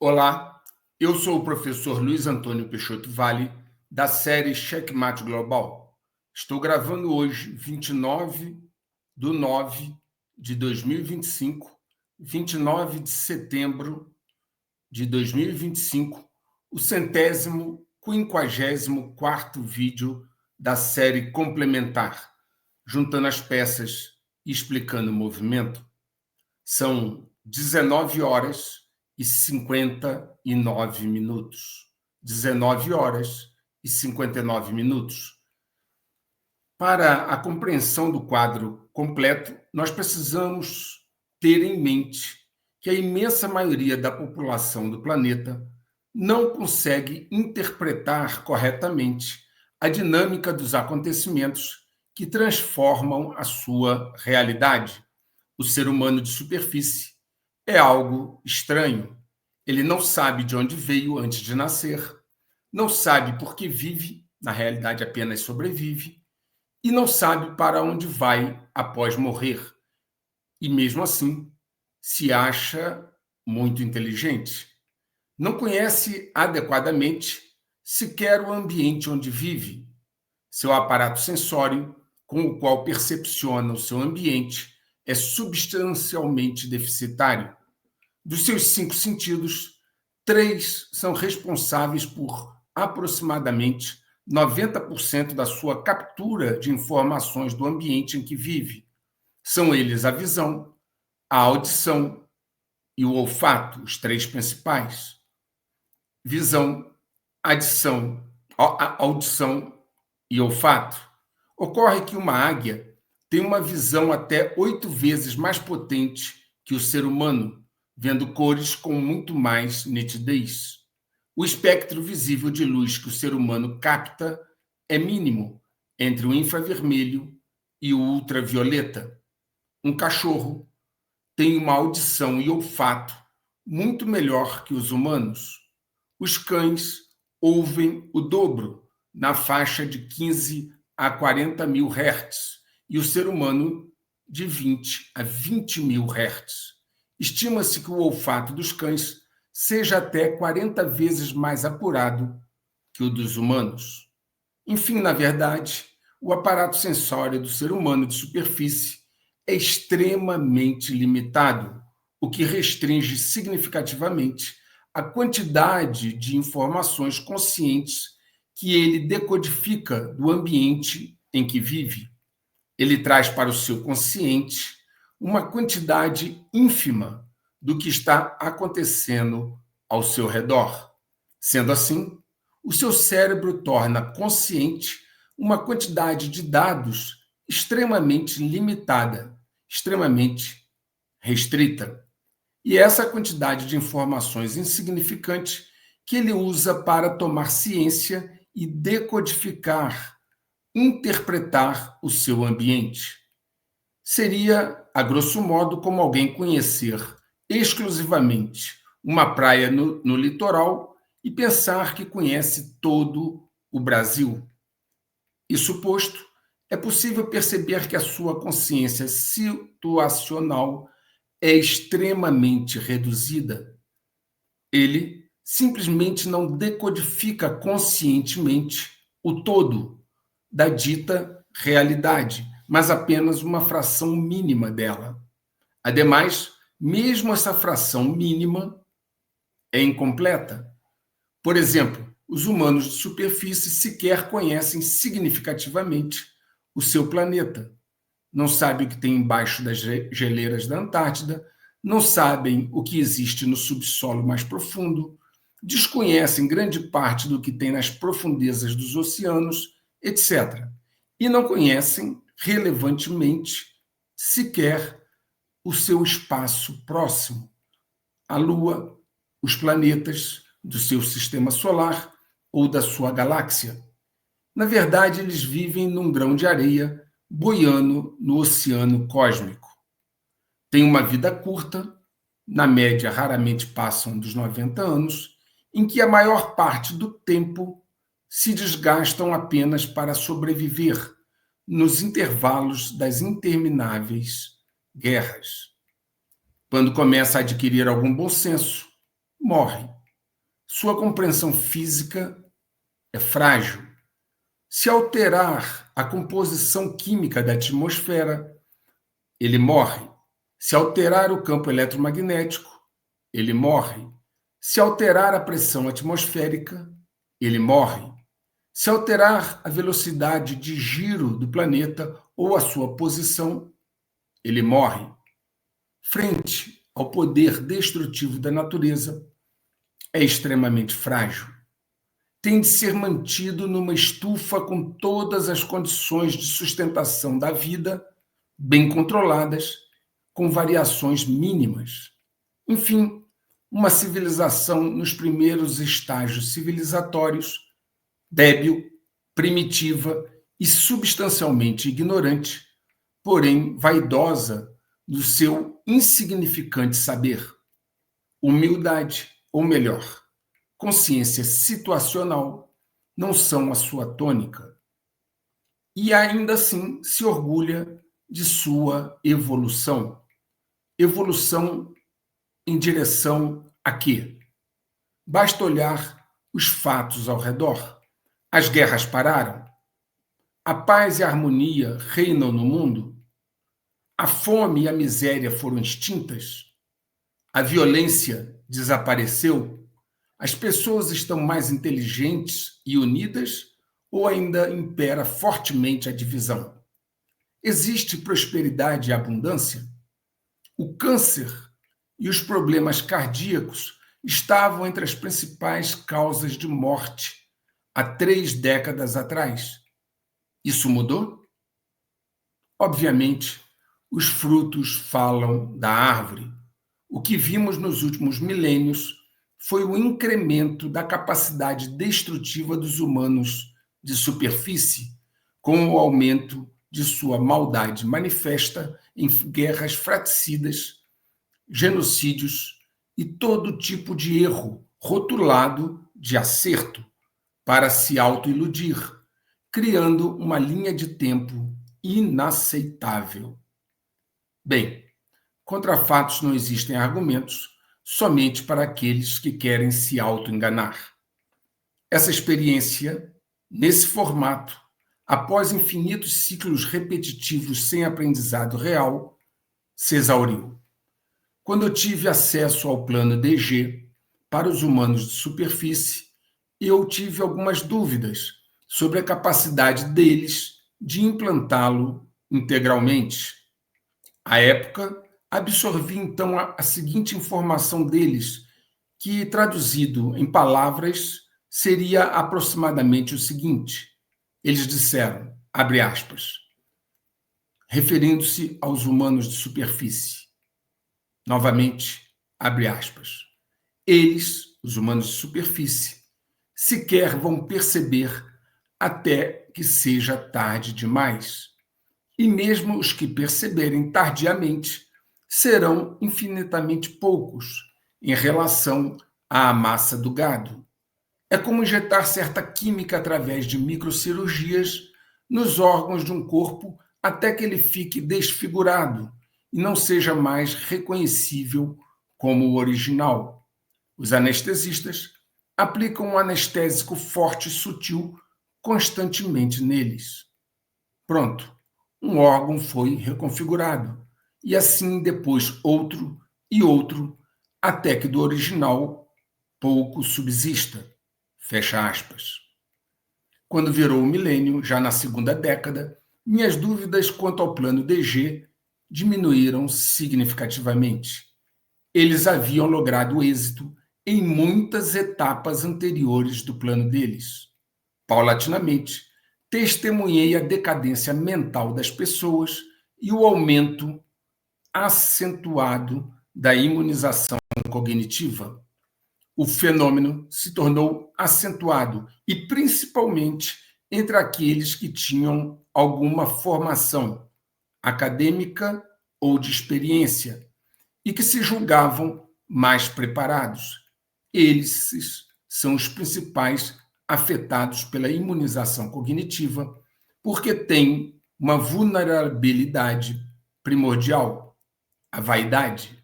Olá, eu sou o professor Luiz Antônio Peixoto Vale, da série Checkmate Global. Estou gravando hoje, 29/9/2025, 29 de setembro de 2025, o 154º vídeo da série complementar, juntando as peças e explicando o movimento. São 19 horas e 59 minutos. 19 horas e 59 minutos. Para a compreensão do quadro completo, nós precisamos ter em mente que a imensa maioria da população do planeta não consegue interpretar corretamente a dinâmica dos acontecimentos que transformam a sua realidade. O ser humano de superfície é algo estranho. Ele não sabe de onde veio antes de nascer, não sabe por que vive, na realidade apenas sobrevive, e não sabe para onde vai após morrer. E mesmo assim, se acha muito inteligente. Não conhece adequadamente sequer o ambiente onde vive. Seu aparato sensório, com o qual percepciona o seu ambiente, é substancialmente deficitário. Dos seus 5 sentidos, 3 são responsáveis por aproximadamente 90% da sua captura de informações do ambiente em que vive. São eles a visão, a audição e o olfato, os 3 principais. Visão, audição e olfato. Ocorre que uma águia tem uma visão até 8 vezes mais potente que o ser humano, vendo cores com muito mais nitidez. O espectro visível de luz que o ser humano capta é mínimo entre o infravermelho e o ultravioleta. Um cachorro tem uma audição e olfato muito melhor que os humanos. Os cães ouvem o dobro, na faixa de 15 a 40 mil Hz, e o ser humano de 20 a 20 mil Hz. Estima-se que o olfato dos cães seja até 40 vezes mais apurado que o dos humanos. Enfim, na verdade, o aparato sensório do ser humano de superfície é extremamente limitado, o que restringe significativamente a quantidade de informações conscientes que ele decodifica do ambiente em que vive. Ele traz para o seu consciente uma quantidade ínfima do que está acontecendo ao seu redor. Sendo assim, o seu cérebro torna consciente uma quantidade de dados extremamente limitada, extremamente restrita. E essa quantidade de informações insignificante que ele usa para tomar ciência e decodificar, interpretar o seu ambiente. Seria, a grosso modo, como alguém conhecer exclusivamente uma praia no litoral e pensar que conhece todo o Brasil. Isso posto, é possível perceber que a sua consciência situacional é extremamente reduzida. Ele simplesmente não decodifica conscientemente o todo da dita realidade, mas apenas uma fração mínima dela. Ademais, mesmo essa fração mínima é incompleta. Por exemplo, os humanos de superfície sequer conhecem significativamente o seu planeta. Não sabem o que tem embaixo das geleiras da Antártida, não sabem o que existe no subsolo mais profundo, desconhecem grande parte do que tem nas profundezas dos oceanos, etc. E não conhecem, relevantemente, sequer o seu espaço próximo, a Lua, os planetas do seu sistema solar ou da sua galáxia. Na verdade, eles vivem num grão de areia boiando no oceano cósmico. Têm uma vida curta, na média raramente passam dos 90 anos, em que a maior parte do tempo se desgastam apenas para sobreviver nos intervalos das intermináveis guerras. Quando começa a adquirir algum bom senso, morre. Sua compreensão física é frágil. Se alterar a composição química da atmosfera, ele morre. Se alterar o campo eletromagnético, ele morre. Se alterar a pressão atmosférica, ele morre. Se alterar a velocidade de giro do planeta ou a sua posição, ele morre. Frente ao poder destrutivo da natureza, é extremamente frágil. Tem de ser mantido numa estufa com todas as condições de sustentação da vida, bem controladas, com variações mínimas. Enfim, uma civilização nos primeiros estágios civilizatórios, débil, primitiva e substancialmente ignorante, porém vaidosa do seu insignificante saber. Humildade, ou melhor, consciência situacional, não são a sua tônica. E ainda assim se orgulha de sua evolução. Evolução em direção a quê? Basta olhar os fatos ao redor. As guerras pararam? A paz e a harmonia reinam no mundo? A fome e a miséria foram extintas? A violência desapareceu? As pessoas estão mais inteligentes e unidas ou ainda impera fortemente a divisão? Existe prosperidade e abundância? O câncer e os problemas cardíacos estavam entre as principais causas de morte há 3 décadas atrás. Isso mudou? Obviamente, os frutos falam da árvore. O que vimos nos últimos milênios foi o incremento da capacidade destrutiva dos humanos de superfície, com o aumento de sua maldade manifesta em guerras fratricidas, genocídios e todo tipo de erro rotulado de acerto para se autoiludir, criando uma linha de tempo inaceitável. Bem, contra fatos não existem argumentos, somente para aqueles que querem se autoenganar. Essa experiência, nesse formato, após infinitos ciclos repetitivos sem aprendizado real, se exauriu. Quando eu tive acesso ao plano DG para os humanos de superfície, eu tive algumas dúvidas sobre a capacidade deles de implantá-lo integralmente. À época, absorvi então a seguinte informação deles, que traduzido em palavras seria aproximadamente o seguinte. Eles disseram, abre aspas, referindo-se aos humanos de superfície. Novamente, abre aspas. Eles, os humanos de superfície, sequer vão perceber até que seja tarde demais. E mesmo os que perceberem tardiamente serão infinitamente poucos em relação à massa do gado. É como injetar certa química através de microcirurgias nos órgãos de um corpo até que ele fique desfigurado e não seja mais reconhecível como o original. Os anestesistas aplicam um anestésico forte e sutil constantemente neles. Pronto, um órgão foi reconfigurado, e assim depois outro e outro, até que do original pouco subsista. Fecha aspas. Quando virou o milênio, já na segunda década, minhas dúvidas quanto ao plano DG diminuíram significativamente. Eles haviam logrado êxito em muitas etapas anteriores do plano deles. Paulatinamente, testemunhei a decadência mental das pessoas e o aumento acentuado da imunização cognitiva. O fenômeno se tornou acentuado e principalmente entre aqueles que tinham alguma formação acadêmica ou de experiência e que se julgavam mais preparados. Eles são os principais afetados pela imunização cognitiva porque têm uma vulnerabilidade primordial, a vaidade.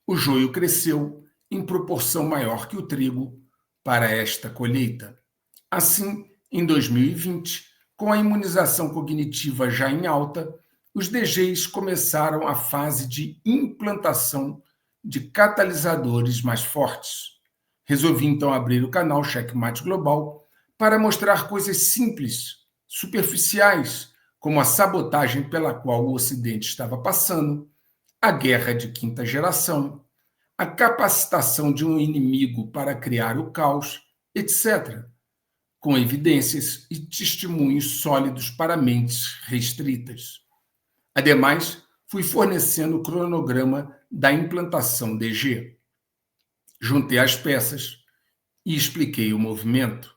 O joio cresceu em proporção maior que o trigo para esta colheita. Assim, em 2020, com a imunização cognitiva já em alta, os DGs começaram a fase de implantação de catalisadores mais fortes. Resolvi então abrir o canal Checkmate Global para mostrar coisas simples, superficiais, como a sabotagem pela qual o Ocidente estava passando, a guerra de quinta geração, a capacitação de um inimigo para criar o caos, etc., com evidências e testemunhos sólidos para mentes restritas. Ademais, fui fornecendo o cronograma da implantação DG. Juntei as peças e expliquei o movimento.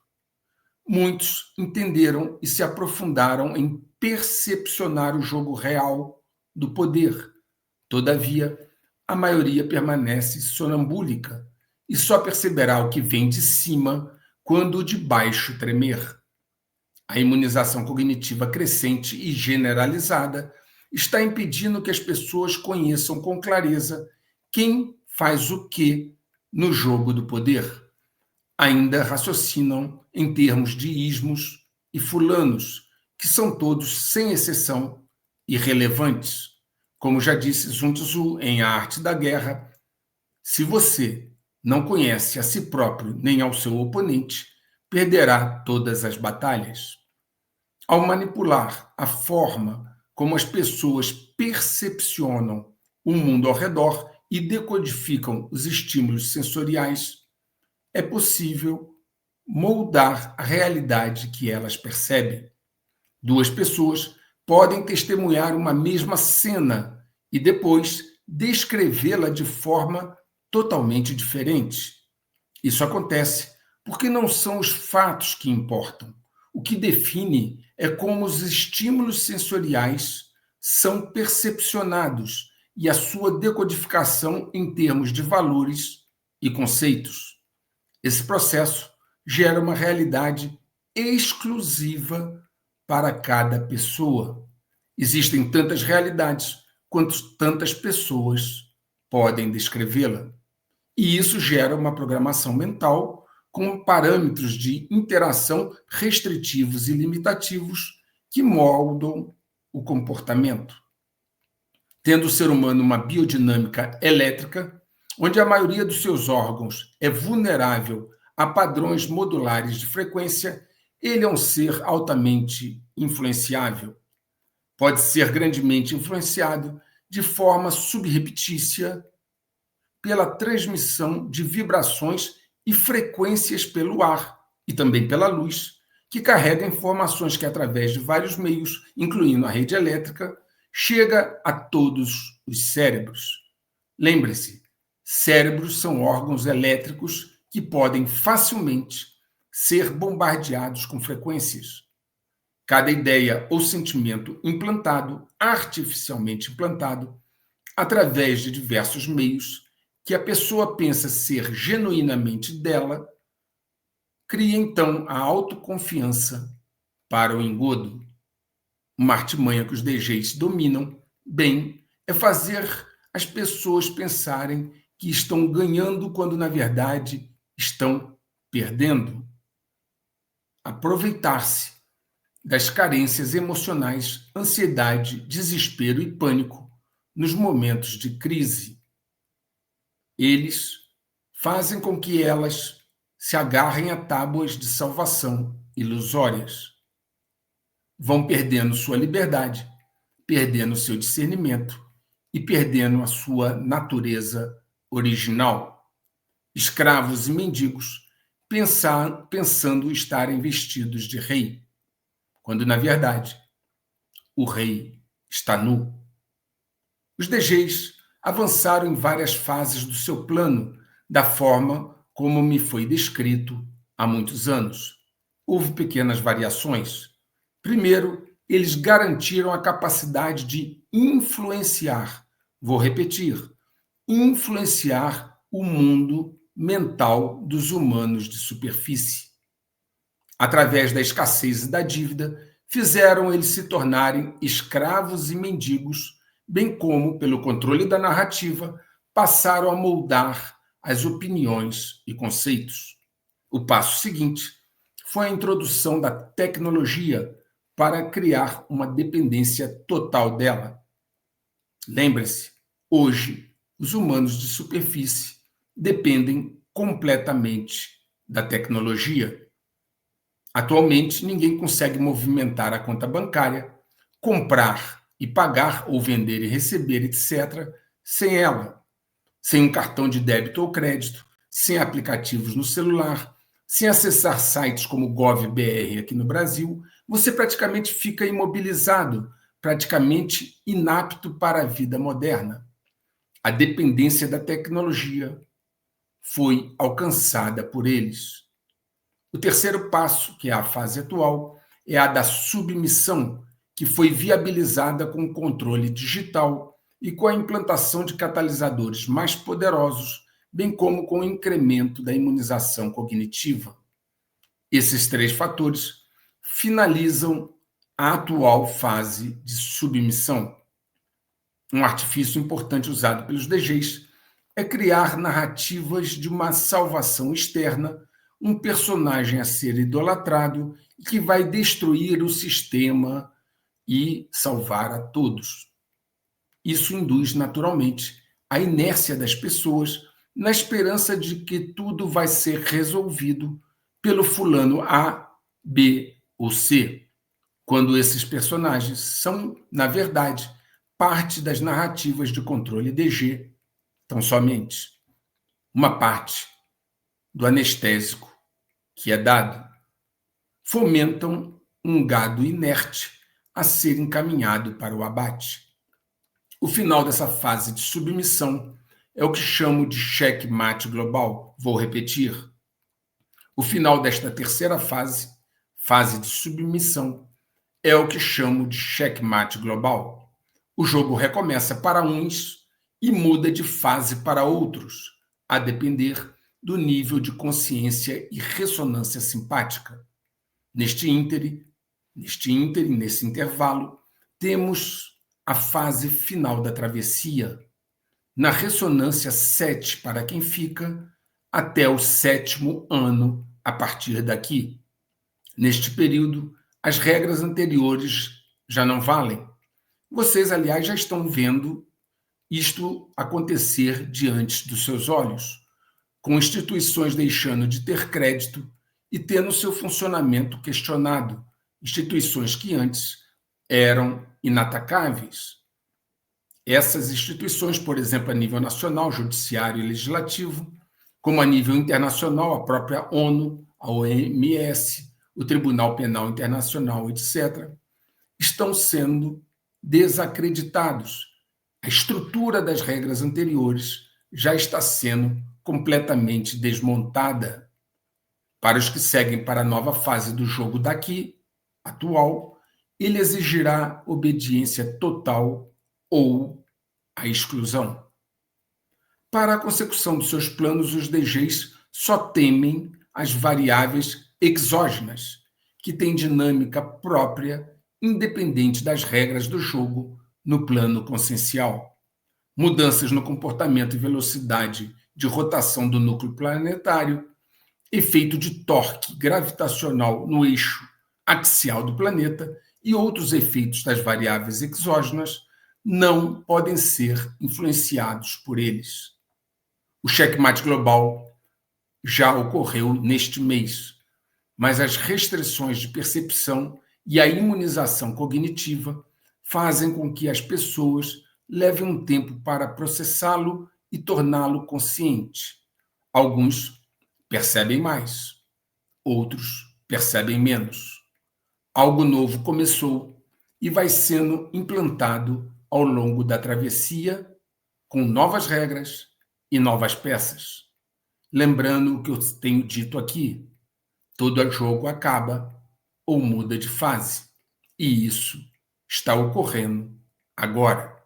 Muitos entenderam e se aprofundaram em percepcionar o jogo real do poder. Todavia, a maioria permanece sonambúlica e só perceberá o que vem de cima quando o de baixo tremer. A imunização cognitiva crescente e generalizada está impedindo que as pessoas conheçam com clareza quem faz o que no jogo do poder. Ainda raciocinam em termos de ismos e fulanos, que são todos, sem exceção, irrelevantes. Como já disse Sun Tzu em A Arte da Guerra, se você não conhece a si próprio nem ao seu oponente, perderá todas as batalhas. Ao manipular a forma como as pessoas percepcionam o mundo ao redor e decodificam os estímulos sensoriais, é possível moldar a realidade que elas percebem. Duas pessoas podem testemunhar uma mesma cena e depois descrevê-la de forma totalmente diferente. Isso acontece porque não são os fatos que importam. O que define é como os estímulos sensoriais são percepcionados e a sua decodificação em termos de valores e conceitos. Esse processo gera uma realidade exclusiva para cada pessoa. Existem tantas realidades quanto tantas pessoas podem descrevê-la. E isso gera uma programação mental com parâmetros de interação restritivos e limitativos que moldam o comportamento. Tendo o ser humano uma biodinâmica elétrica, onde a maioria dos seus órgãos é vulnerável a padrões modulares de frequência, ele é um ser altamente influenciável. Pode ser grandemente influenciado de forma subrepetícia pela transmissão de vibrações e frequências pelo ar e também pela luz, que carrega informações que, através de vários meios, incluindo a rede elétrica, chega a todos os cérebros. Lembre-se, cérebros são órgãos elétricos que podem facilmente ser bombardeados com frequências. Cada ideia ou sentimento implantado, artificialmente implantado, através de diversos meios, que a pessoa pensa ser genuinamente dela, cria então a autoconfiança para o engodo. Uma artimanha que os DGs dominam bem é fazer as pessoas pensarem que estão ganhando quando, na verdade, estão perdendo. Aproveitar-se das carências emocionais, ansiedade, desespero e pânico nos momentos de crise. Eles fazem com que elas se agarrem a tábuas de salvação ilusórias. Vão perdendo sua liberdade, perdendo seu discernimento e perdendo a sua natureza original. Escravos e mendigos pensando estarem vestidos de rei, quando, na verdade, o rei está nu. Os DGs avançaram em várias fases do seu plano, da forma como me foi descrito há muitos anos. Houve pequenas variações. Primeiro, eles garantiram a capacidade de influenciar, vou repetir, influenciar o mundo mental dos humanos de superfície. Através da escassez e da dívida, fizeram eles se tornarem escravos e mendigos, bem como, pelo controle da narrativa, passaram a moldar as opiniões e conceitos. O passo seguinte foi a introdução da tecnologia para criar uma dependência total dela. Lembre-se, hoje, os humanos de superfície dependem completamente da tecnologia. Atualmente, ninguém consegue movimentar a conta bancária, comprar e pagar ou vender e receber, etc., sem ela. Sem um cartão de débito ou crédito, sem aplicativos no celular, sem acessar sites como Gov.br aqui no Brasil, você praticamente fica imobilizado, praticamente inapto para a vida moderna. A dependência da tecnologia foi alcançada por eles. O terceiro passo, que é a fase atual, é a da submissão, que foi viabilizada com o controle digital e com a implantação de catalisadores mais poderosos, bem como com o incremento da imunização cognitiva. Esses três fatores finalizam a atual fase de submissão. Um artifício importante usado pelos DGs é criar narrativas de uma salvação externa, um personagem a ser idolatrado e que vai destruir o sistema e salvar a todos. Isso induz, naturalmente, a inércia das pessoas na esperança de que tudo vai ser resolvido pelo fulano A, B ou C, quando esses personagens são, na verdade, parte das narrativas de controle DG, tão somente uma parte do anestésico que é dado, fomentam um gado inerte a ser encaminhado para o abate. O final dessa fase de submissão é o que chamo de checkmate global. Vou repetir. O final desta terceira fase, fase de submissão, é o que chamo de checkmate global. O jogo recomeça para uns e muda de fase para outros, a depender do nível de consciência e ressonância simpática. Nesse intervalo, temos a fase final da travessia, na ressonância 7 para quem fica, até o 7º ano a partir daqui. Neste período, as regras anteriores já não valem. Vocês, aliás, já estão vendo isto acontecer diante dos seus olhos, com instituições deixando de ter crédito e tendo seu funcionamento questionado, instituições que antes eram inatacáveis. Essas instituições, por exemplo, a nível nacional, judiciário e legislativo, como a nível internacional, a própria ONU, a OMS, o Tribunal Penal Internacional, etc., estão sendo desacreditados. A estrutura das regras anteriores já está sendo completamente desmontada. Para os que seguem para a nova fase do jogo daqui, atual, ele exigirá obediência total ou a exclusão. Para a consecução dos seus planos, os DGs só temem as variáveis exógenas, que têm dinâmica própria, independente das regras do jogo no plano consciencial. Mudanças no comportamento e velocidade de rotação do núcleo planetário, efeito de torque gravitacional no eixo axial do planeta e outros efeitos das variáveis exógenas não podem ser influenciados por eles. O checkmate global já ocorreu neste mês, mas as restrições de percepção e a imunização cognitiva fazem com que as pessoas levem um tempo para processá-lo e torná-lo consciente. Alguns percebem mais, outros percebem menos. Algo novo começou e vai sendo implantado ao longo da travessia, com novas regras e novas peças. Lembrando o que eu tenho dito aqui, todo jogo acaba ou muda de fase, e isso está ocorrendo agora.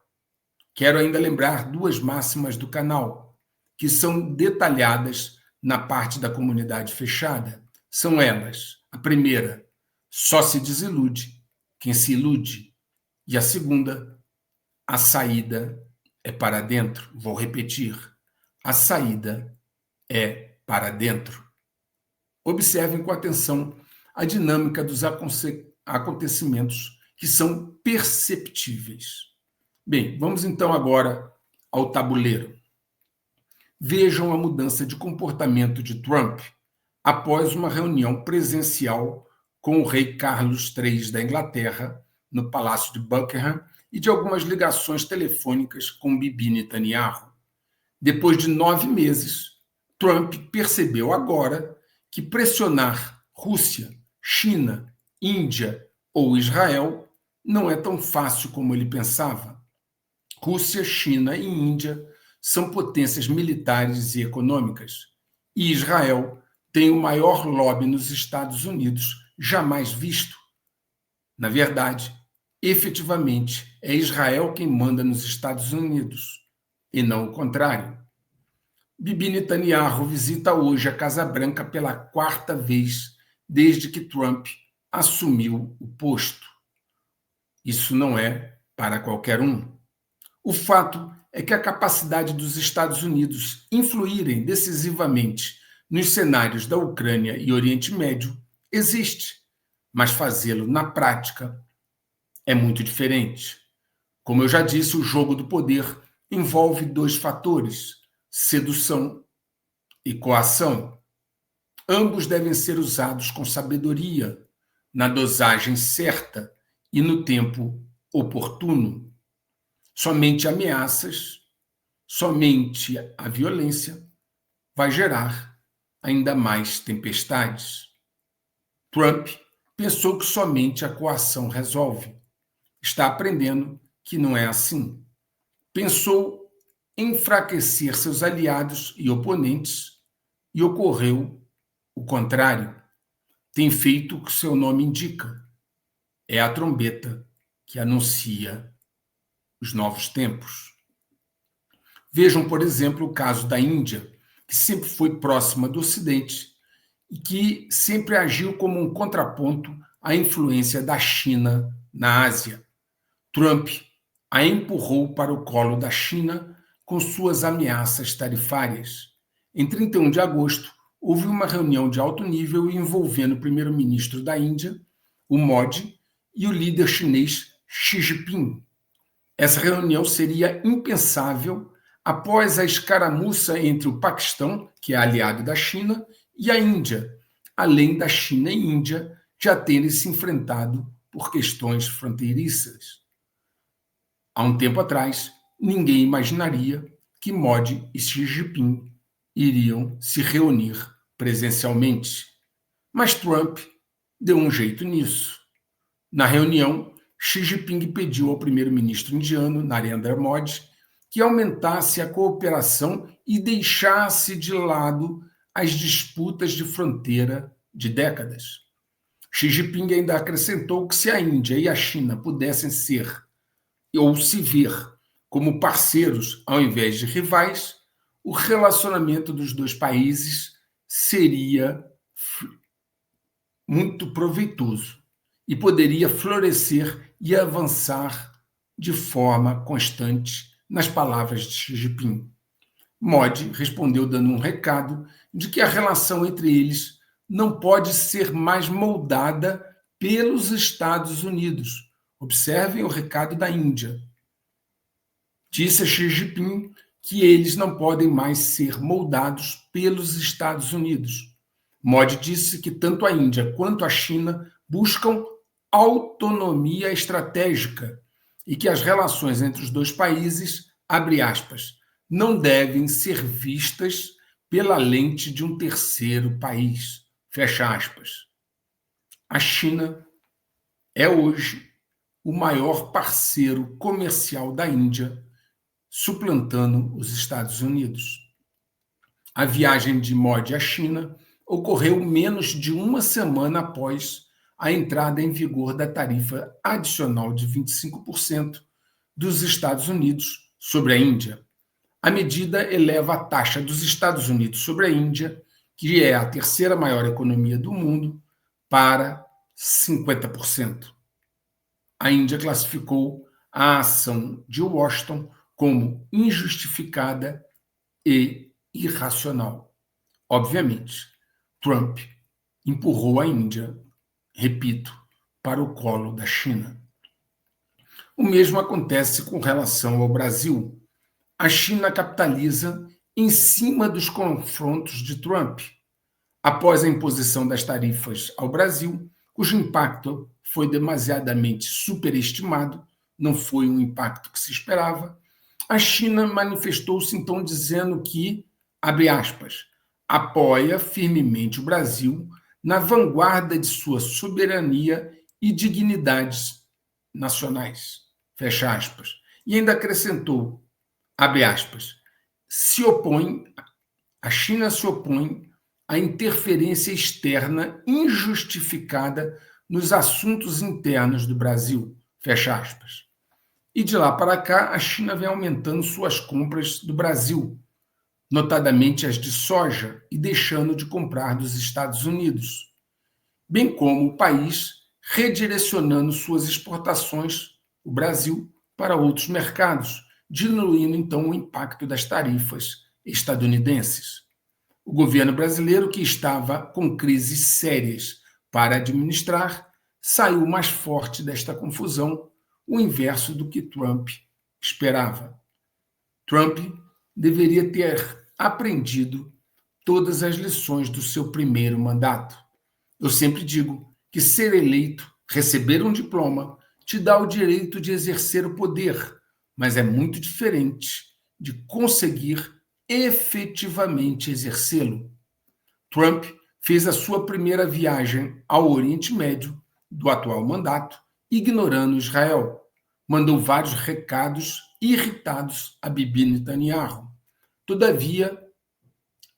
Quero ainda lembrar duas máximas do canal, que são detalhadas na parte da comunidade fechada. São elas: a primeira, só se desilude quem se ilude, e a segunda, a saída é para dentro. Vou repetir: a saída é para dentro. Observem com atenção a dinâmica dos acontecimentos que são perceptíveis. Bem, vamos então agora ao tabuleiro. Vejam a mudança de comportamento de Trump após uma reunião presencial com o rei Carlos III da Inglaterra, no Palácio de Buckingham, e de algumas ligações telefônicas com Bibi Netanyahu. Depois de 9 meses, Trump percebeu agora que pressionar Rússia, China, Índia ou Israel não é tão fácil como ele pensava. Rússia, China e Índia são potências militares e econômicas, e Israel tem o maior lobby nos Estados Unidos jamais visto. Na verdade, efetivamente, é Israel quem manda nos Estados Unidos, e não o contrário. Bibi Netanyahu visita hoje a Casa Branca pela 4ª vez desde que Trump assumiu o posto. Isso não é para qualquer um. O fato é que a capacidade dos Estados Unidos influírem decisivamente nos cenários da Ucrânia e Oriente Médio existe, mas fazê-lo na prática é muito diferente. Como eu já disse, o jogo do poder envolve 2 fatores: sedução e coação. Ambos devem ser usados com sabedoria, na dosagem certa e no tempo oportuno. Somente ameaças, somente a violência vai gerar ainda mais tempestades. Trump pensou que somente a coação resolve. Está aprendendo que não é assim. Pensou enfraquecer seus aliados e oponentes e ocorreu o contrário. Tem feito o que seu nome indica. É a trombeta que anuncia os novos tempos. Vejam, por exemplo, o caso da Índia, que sempre foi próxima do Ocidente e que sempre agiu como um contraponto à influência da China na Ásia. Trump a empurrou para o colo da China com suas ameaças tarifárias. Em 31 de agosto, houve uma reunião de alto nível envolvendo o primeiro-ministro da Índia, o Modi, e o líder chinês Xi Jinping. Essa reunião seria impensável após a escaramuça entre o Paquistão, que é aliado da China, e a Índia, além da China e Índia já terem se enfrentado por questões fronteiriças. Há um tempo atrás, ninguém imaginaria que Modi e Xi Jinping iriam se reunir presencialmente. Mas Trump deu um jeito nisso. Na reunião, Xi Jinping pediu ao primeiro-ministro indiano, Narendra Modi, que aumentasse a cooperação e deixasse de lado as disputas de fronteira de décadas. Xi Jinping ainda acrescentou que se a Índia e a China pudessem ser ou se ver como parceiros ao invés de rivais, o relacionamento dos 2 países seria muito proveitoso e poderia florescer e avançar de forma constante, nas palavras de Xi Jinping. Modi respondeu dando um recado de que a relação entre eles não pode ser mais moldada pelos Estados Unidos. Observem o recado da Índia. Disse a Xi Jinping que eles não podem mais ser moldados pelos Estados Unidos. Modi disse que tanto a Índia quanto a China buscam autonomia estratégica e que as relações entre os 2 países, abre aspas, não devem ser vistas pela lente de um terceiro país, fecha aspas. A China é hoje o maior parceiro comercial da Índia, suplantando os Estados Unidos. A viagem de Modi à China ocorreu menos de uma semana após a entrada em vigor da tarifa adicional de 25% dos Estados Unidos sobre a Índia. A medida eleva a taxa dos Estados Unidos sobre a Índia, que é a 3ª maior economia do mundo, para 50%. A Índia classificou a ação de Washington como injustificada e irracional. Obviamente, Trump empurrou a Índia, repito, para o colo da China. O mesmo acontece com relação ao Brasil. A China capitaliza em cima dos confrontos de Trump. Após a imposição das tarifas ao Brasil, cujo impacto foi demasiadamente superestimado, não foi um impacto que se esperava, a China manifestou-se então dizendo que, abre aspas, apoia firmemente o Brasil na vanguarda de sua soberania e dignidades nacionais, fecha aspas. E ainda acrescentou, abre aspas, a China se opõe à interferência externa injustificada nos assuntos internos do Brasil, fecha aspas. E de lá para cá, a China vem aumentando suas compras do Brasil, notadamente as de soja, e deixando de comprar dos Estados Unidos, bem como o país redirecionando suas exportações, o Brasil, para outros mercados, diluindo então o impacto das tarifas estadunidenses. O governo brasileiro, que estava com crises sérias para administrar, saiu mais forte desta confusão, o inverso do que Trump esperava. Trump deveria ter aprendido todas as lições do seu primeiro mandato. Eu sempre digo que ser eleito, receber um diploma, te dá o direito de exercer o poder, mas é muito diferente de conseguir efetivamente exercê-lo. Trump fez a sua primeira viagem ao Oriente Médio do atual mandato, ignorando Israel. Mandou vários recados irritados a Bibi Netanyahu. Todavia,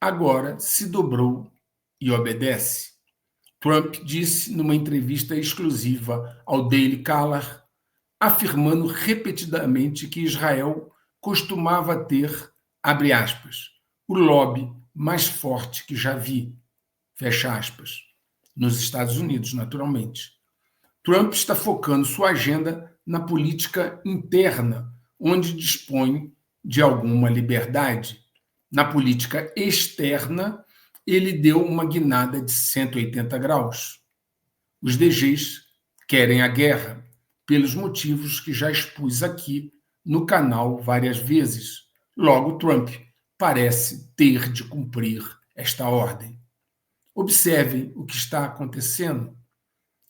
agora se dobrou e obedece. Trump disse numa entrevista exclusiva ao Daily Caller, afirmando repetidamente que Israel costumava ter, abre aspas, o lobby mais forte que já vi, fecha aspas, nos Estados Unidos, naturalmente. Trump está focando sua agenda na política interna, onde dispõe de alguma liberdade. Na política externa, ele deu uma guinada de 180 graus. Os DGs querem a guerra, pelos motivos que já expus aqui no canal várias vezes. Logo, Trump parece ter de cumprir esta ordem. Observem o que está acontecendo.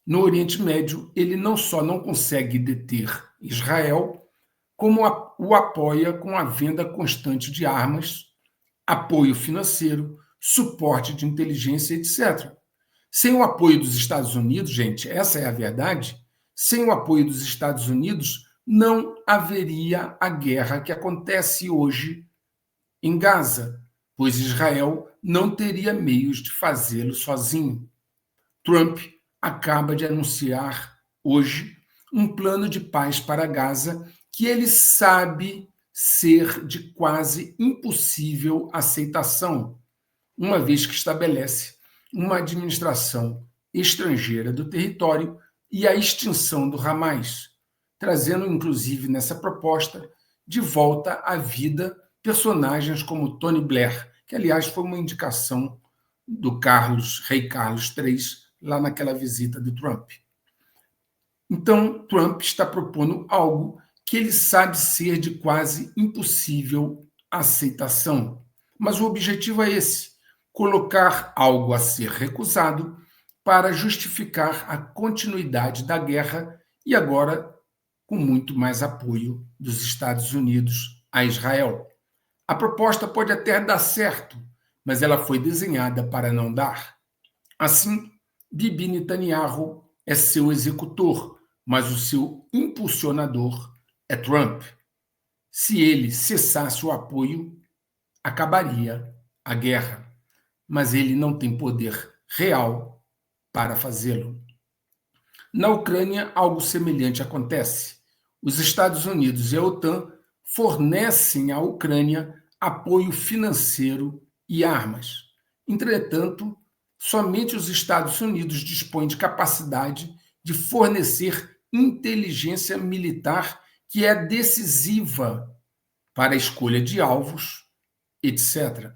No Oriente Médio, ele não só não consegue deter Israel, como o apoia com a venda constante de armas, apoio financeiro, suporte de inteligência, etc. Sem o apoio dos Estados Unidos, gente, essa é a verdade, sem o apoio dos Estados Unidos, não haveria a guerra que acontece hoje em Gaza, pois Israel não teria meios de fazê-lo sozinho. Trump acaba de anunciar hoje um plano de paz para Gaza que ele sabe ser de quase impossível aceitação, uma vez que estabelece uma administração estrangeira do território e a extinção do Hamas, trazendo inclusive nessa proposta de volta à vida personagens como Tony Blair, que aliás foi uma indicação do rei Carlos III, lá naquela visita do Trump. Então, Trump está propondo algo que ele sabe ser de quase impossível aceitação. Mas o objetivo é esse: colocar algo a ser recusado para justificar a continuidade da guerra e agora com muito mais apoio dos Estados Unidos a Israel. A proposta pode até dar certo, mas ela foi desenhada para não dar. Assim, Bibi Netanyahu é seu executor, mas o seu impulsionador é Trump. Se ele cessasse o apoio, acabaria a guerra, mas ele não tem poder real para fazê-lo. Na Ucrânia, algo semelhante acontece. Os Estados Unidos e a OTAN fornecem à Ucrânia apoio financeiro e armas. Entretanto, somente os Estados Unidos dispõem de capacidade de fornecer inteligência militar que é decisiva para a escolha de alvos, etc.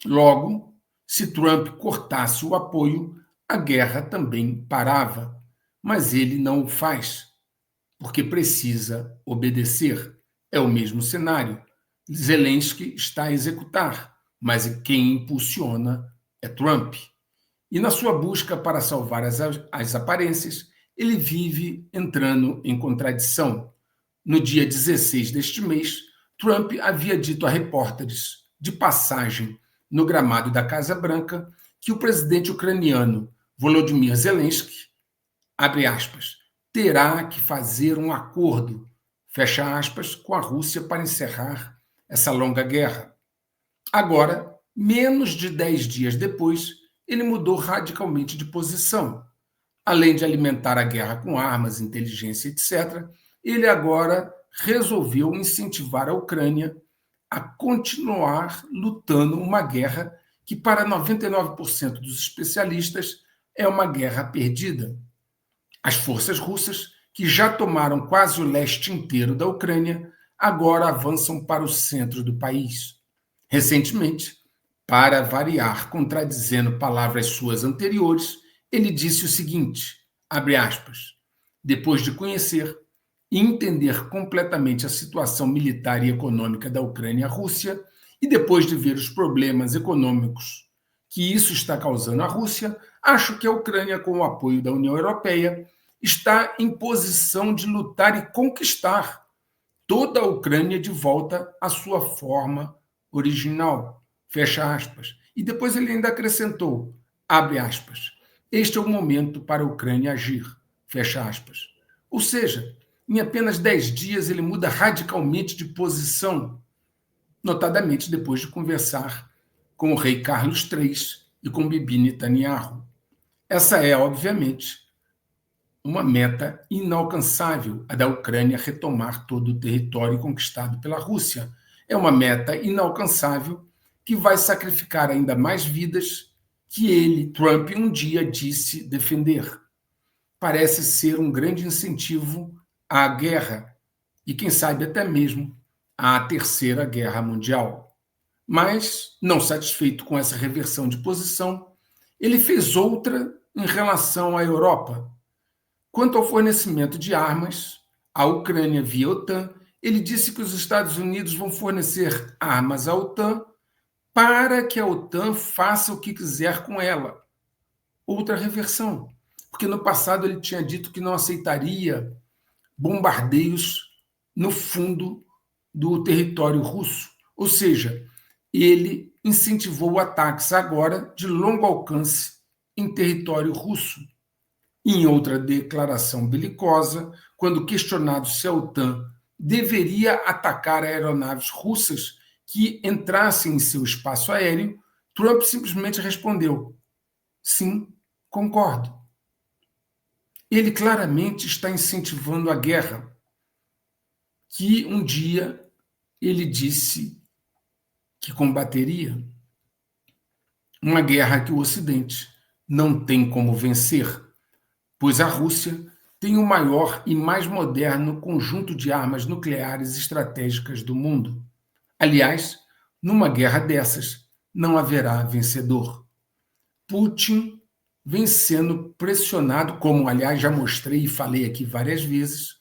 Logo, Se Trump cortasse o apoio, a guerra também parava. Mas ele não o faz, porque precisa obedecer. É o mesmo cenário. Zelensky está a executar, mas quem impulsiona é Trump. E na sua busca para salvar as aparências, ele vive entrando em contradição. No dia 16 deste mês, Trump havia dito a repórteres, de passagem no gramado da Casa Branca, que o presidente ucraniano Volodymyr Zelensky, abre aspas, terá que fazer um acordo, fecha aspas, com a Rússia para encerrar essa longa guerra. Agora, menos de 10 dias depois, ele mudou radicalmente de posição. Além de alimentar a guerra com armas, inteligência, etc., ele agora resolveu incentivar a Ucrânia a continuar lutando uma guerra que, para 99% dos especialistas, é uma guerra perdida. As forças russas, que já tomaram quase o leste inteiro da Ucrânia, agora avançam para o centro do país. Recentemente, para variar, contradizendo palavras suas anteriores, ele disse o seguinte, abre aspas, depois de conhecer e entender completamente a situação militar e econômica da Ucrânia e a Rússia, e depois de ver os problemas econômicos que isso está causando à Rússia, acho que a Ucrânia, com o apoio da União Europeia, está em posição de lutar e conquistar toda a Ucrânia de volta à sua forma original, fecha aspas. E depois ele ainda acrescentou, abre aspas, este é o momento para a Ucrânia agir, fecha aspas. Ou seja, em apenas 10 dias ele muda radicalmente de posição, notadamente depois de conversar com o rei Carlos III e com Bibi Netanyahu. Essa é, obviamente, uma meta inalcançável, a da Ucrânia retomar todo o território conquistado pela Rússia. É uma meta inalcançável que vai sacrificar ainda mais vidas que ele, Trump, um dia disse defender. Parece ser um grande incentivo à guerra e, quem sabe, até mesmo à Terceira Guerra Mundial. Mas, não satisfeito com essa reversão de posição, ele fez outra em relação à Europa. Quanto ao fornecimento de armas à Ucrânia via OTAN, ele disse que os Estados Unidos vão fornecer armas à OTAN para que a OTAN faça o que quiser com ela. Outra reversão, porque no passado ele tinha dito que não aceitaria bombardeios no fundo do território russo, ou seja, ele incentivou ataques agora de longo alcance em território russo. Em outra declaração belicosa, quando questionado se a OTAN deveria atacar aeronaves russas que entrassem em seu espaço aéreo, Trump simplesmente respondeu: sim, concordo. Ele claramente está incentivando a guerra, que um dia ele disse que combateria. Uma guerra que o Ocidente não tem como vencer, pois a Rússia tem o maior e mais moderno conjunto de armas nucleares estratégicas do mundo. Aliás, numa guerra dessas, não haverá vencedor. Putin vem sendo pressionado, como, aliás, já mostrei e falei aqui várias vezes,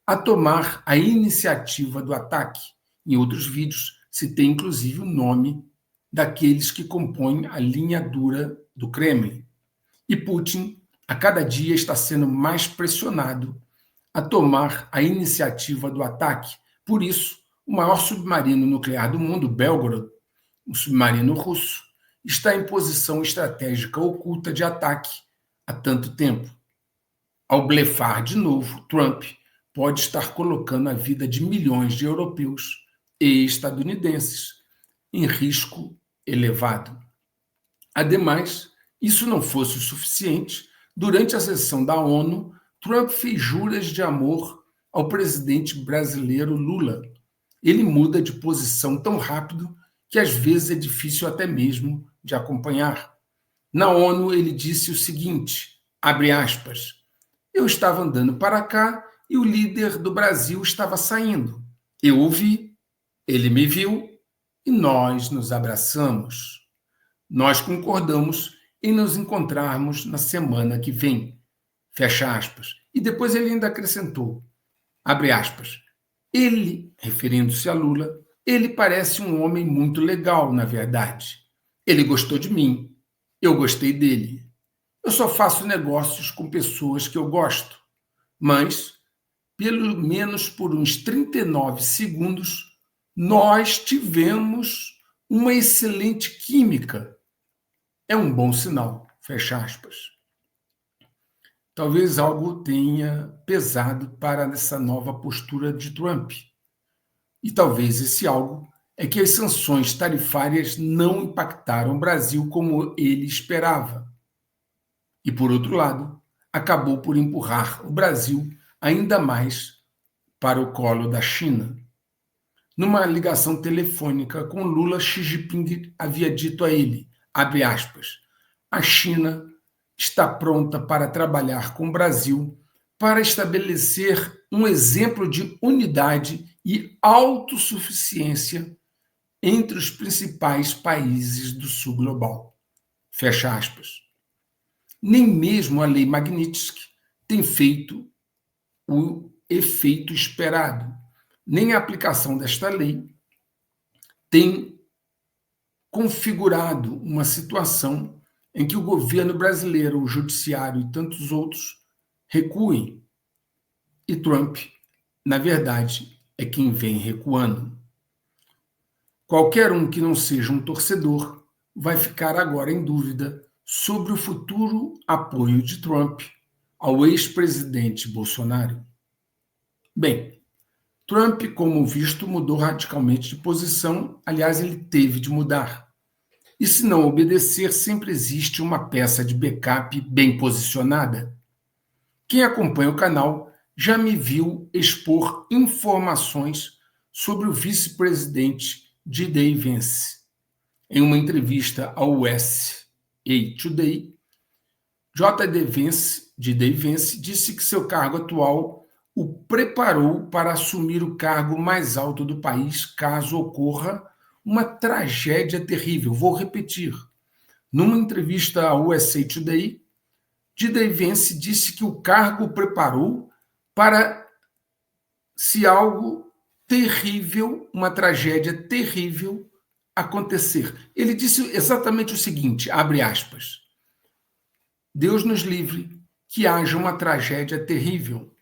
a tomar a iniciativa do ataque. Em outros vídeos, citei inclusive o nome daqueles que compõem a linha dura do Kremlin. E Putin, a cada dia, está sendo mais pressionado a tomar a iniciativa do ataque. Por isso, o maior submarino nuclear do mundo, Belgorod, um submarino russo, está em posição estratégica oculta de ataque há tanto tempo. Ao blefar de novo, Trump pode estar colocando a vida de milhões de europeus e estadunidenses em risco elevado. Ademais, isso não fosse o suficiente, durante a sessão da ONU, Trump fez juras de amor ao presidente brasileiro Lula. Ele muda de posição tão rápido que às vezes é difícil até mesmo de acompanhar. Na ONU, ele disse o seguinte, abre aspas, eu estava andando para cá e o líder do Brasil estava saindo. Eu o vi, ele me viu e nós nos abraçamos. Nós concordamos em nos encontrarmos na semana que vem. Fecha aspas. E depois ele ainda acrescentou, abre aspas, ele, referindo-se a Lula, ele parece um homem muito legal, na verdade. Ele gostou de mim, eu gostei dele. Eu só faço negócios com pessoas que eu gosto. Mas, pelo menos por uns 39 segundos, nós tivemos uma excelente química. É um bom sinal, fecha aspas. Talvez algo tenha pesado para essa nova postura de Trump. E talvez esse algo é que as sanções tarifárias não impactaram o Brasil como ele esperava. E, por outro lado, acabou por empurrar o Brasil ainda mais para o colo da China. Numa ligação telefônica com Lula, Xi Jinping havia dito a ele, abre aspas, a China está pronta para trabalhar com o Brasil para estabelecer um exemplo de unidade e autossuficiência entre os principais países do sul global. Fecha aspas. Nem mesmo a lei Magnitsky tem feito o efeito esperado. Nem a aplicação desta lei tem configurado uma situação em que o governo brasileiro, o judiciário e tantos outros recuem. E Trump, na verdade, é quem vem recuando. Qualquer um que não seja um torcedor vai ficar agora em dúvida sobre o futuro apoio de Trump ao ex-presidente Bolsonaro. Bem, Trump, como visto, mudou radicalmente de posição, aliás, ele teve de mudar. E se não obedecer, sempre existe uma peça de backup bem posicionada. Quem acompanha o canal já me viu expor informações sobre o vice-presidente J.D. Vance. Em uma entrevista ao USA Today, J.D. Vance disse que seu cargo atual o preparou para assumir o cargo mais alto do país caso ocorra uma tragédia terrível. Vou repetir. Numa entrevista ao USA Today, J.D. Vance disse que o cargo o preparou para, se algo terrível, uma tragédia terrível acontecer. Ele disse exatamente o seguinte, abre aspas, Deus nos livre que haja uma tragédia terrível.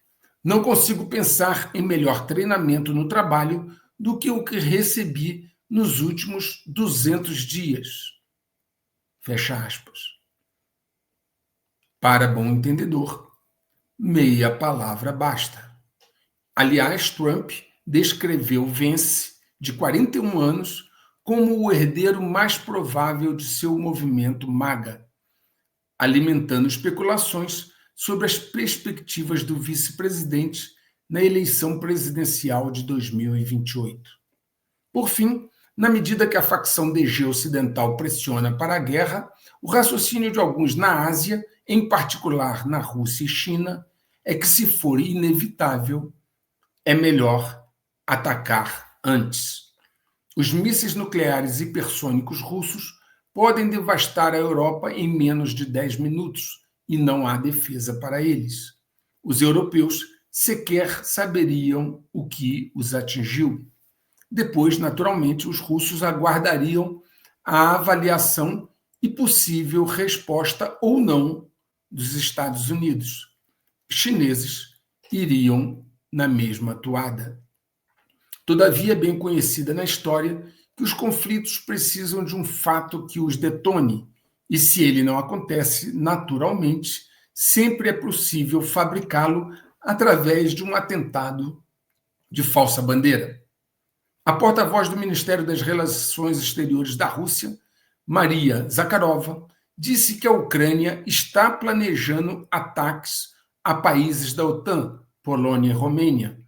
Não consigo pensar em melhor treinamento no trabalho do que o que recebi nos últimos 200 dias. Fecha aspas. Para bom entendedor, meia palavra basta. Aliás, Trump descreveu Vance, de 41 anos, como o herdeiro mais provável de seu movimento MAGA, alimentando especulações sobre as perspectivas do vice-presidente na eleição presidencial de 2028. Por fim, na medida que a facção DG ocidental pressiona para a guerra, o raciocínio de alguns na Ásia, em particular na Rússia e China, é que, se for inevitável, é melhor atacar antes. Os mísseis nucleares hipersônicos russos podem devastar a Europa em menos de 10 minutos e não há defesa para eles. Os europeus sequer saberiam o que os atingiu. Depois, naturalmente, os russos aguardariam a avaliação e possível resposta ou não dos Estados Unidos. Os chineses iriam na mesma toada. Todavia, é bem conhecida na história que os conflitos precisam de um fato que os detone, e se ele não acontece naturalmente, sempre é possível fabricá-lo através de um atentado de falsa bandeira. A porta-voz do Ministério das Relações Exteriores da Rússia, Maria Zakharova, disse que a Ucrânia está planejando ataques a países da OTAN, Polônia e Romênia,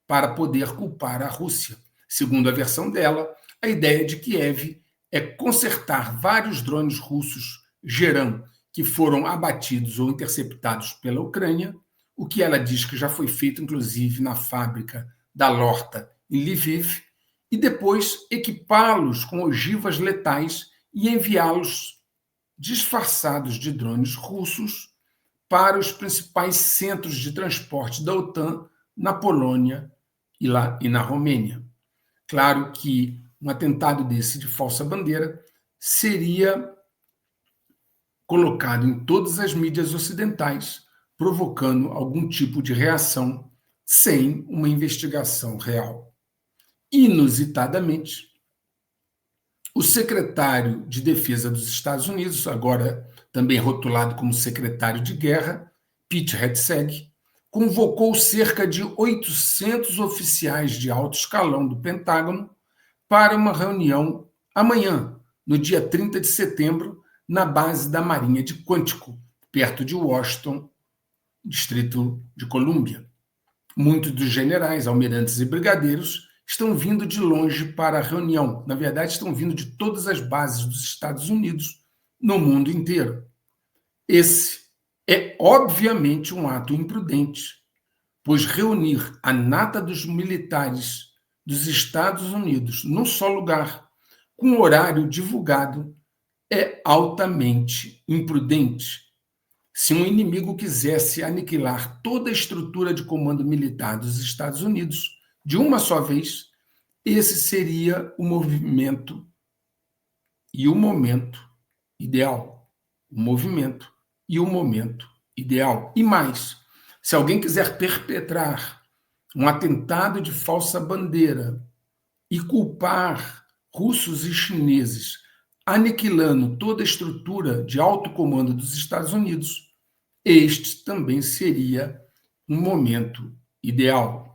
para poder culpar a Rússia. Segundo a versão dela, a ideia de Kiev é consertar vários drones russos Geran que foram abatidos ou interceptados pela Ucrânia, o que ela diz que já foi feito, inclusive, na fábrica da Lorta, em Lviv, e depois equipá-los com ogivas letais e enviá-los disfarçados de drones russos para os principais centros de transporte da OTAN na Polônia e na Romênia. Claro que um atentado desse de falsa bandeira seria colocado em todas as mídias ocidentais, provocando algum tipo de reação sem uma investigação real. Inusitadamente, o secretário de Defesa dos Estados Unidos, agora também rotulado como secretário de Guerra, Pete Hegseth, convocou cerca de 800 oficiais de alto escalão do Pentágono para uma reunião amanhã, no dia 30 de setembro, na base da Marinha de Quantico, perto de Washington, Distrito de Colômbia. Muitos dos generais, almirantes e brigadeiros estão vindo de longe para a reunião. Na verdade, estão vindo de todas as bases dos Estados Unidos no mundo inteiro. Esse é, obviamente, um ato imprudente, pois reunir a nata dos militares dos Estados Unidos num só lugar, com horário divulgado, é altamente imprudente. Se um inimigo quisesse aniquilar toda a estrutura de comando militar dos Estados Unidos de uma só vez, esse seria o movimento e o momento ideal. O movimento e o momento ideal. E mais, se alguém quiser perpetrar um atentado de falsa bandeira e culpar russos e chineses, aniquilando toda a estrutura de alto comando dos Estados Unidos, este também seria um momento ideal.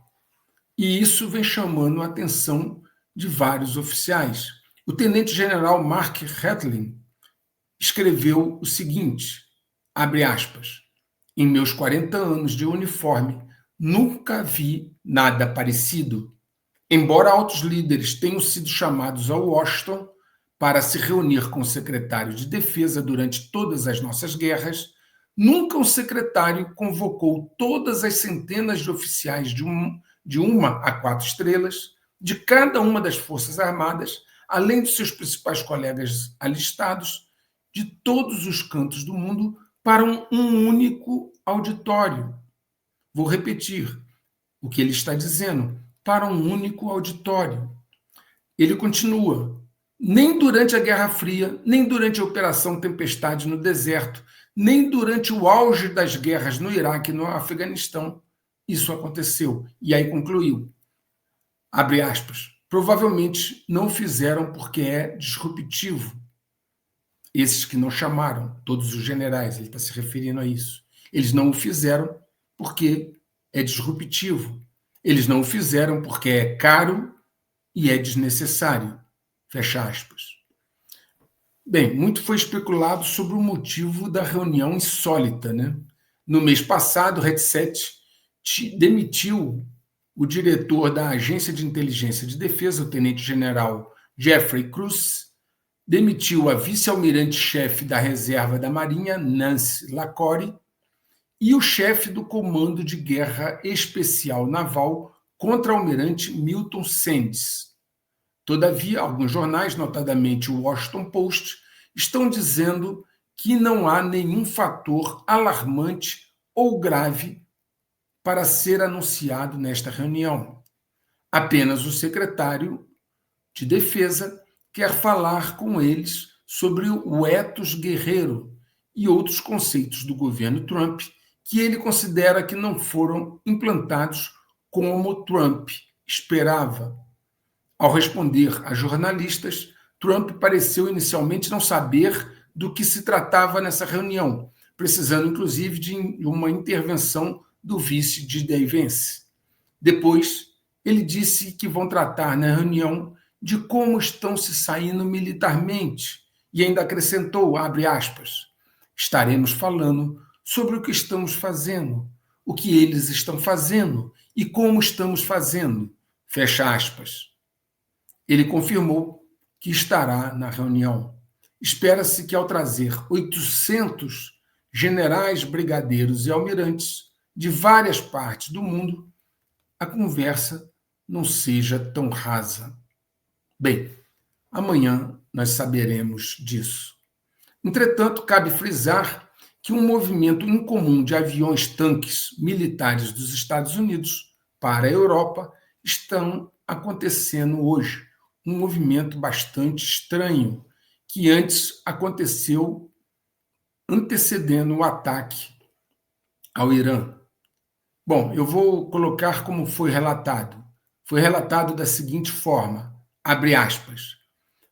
E isso vem chamando a atenção de vários oficiais. O tenente-general Mark Hetling escreveu o seguinte, abre aspas, em meus 40 anos de uniforme, nunca vi nada parecido. Embora altos líderes tenham sido chamados a Washington para se reunir com o secretário de Defesa durante todas as nossas guerras, nunca um secretário convocou todas as centenas de oficiais de 1 a 4 estrelas de cada uma das Forças Armadas, além de seus principais colegas alistados, de todos os cantos do mundo, para um único auditório. Vou repetir o que ele está dizendo, para um único auditório. Ele continua, nem durante a Guerra Fria, nem durante a Operação Tempestade no deserto, nem durante o auge das guerras no Iraque e no Afeganistão, isso aconteceu. E aí concluiu, abre aspas, provavelmente não fizeram porque é disruptivo. Esses que não chamaram, todos os generais, ele está se referindo a isso. Eles não o fizeram porque é disruptivo. Eles não o fizeram porque é caro e é desnecessário. Fecha aspas. Bem, muito foi especulado sobre o motivo da reunião insólita, né? No mês passado, Hegseth demitiu o diretor da Agência de Inteligência de Defesa, o tenente-general Jeffrey Cruz, demitiu a vice-almirante-chefe da Reserva da Marinha, Nancy LaCory, e o chefe do Comando de Guerra Especial Naval, contra-almirante Milton Sands. Todavia, alguns jornais, notadamente o Washington Post, estão dizendo que não há nenhum fator alarmante ou grave para ser anunciado nesta reunião. Apenas o secretário de Defesa quer falar com eles sobre o ethos guerreiro e outros conceitos do governo Trump que ele considera que não foram implantados como Trump esperava. Ao responder a jornalistas, Trump pareceu inicialmente não saber do que se tratava nessa reunião, precisando inclusive de uma intervenção do vice de Vance. Depois, ele disse que vão tratar na reunião de como estão se saindo militarmente e ainda acrescentou, abre aspas, estaremos falando sobre o que estamos fazendo, o que eles estão fazendo e como estamos fazendo, fecha aspas. Ele confirmou que estará na reunião. Espera-se que ao trazer 800 generais, brigadeiros e almirantes de várias partes do mundo, a conversa não seja tão rasa. Bem, amanhã nós saberemos disso. Entretanto, cabe frisar que um movimento incomum de aviões-tanques militares dos Estados Unidos para a Europa estão acontecendo hoje. Um movimento bastante estranho, que antes aconteceu antecedendo o ataque ao Irã. Bom, eu vou colocar como foi relatado. Foi relatado da seguinte forma, abre aspas,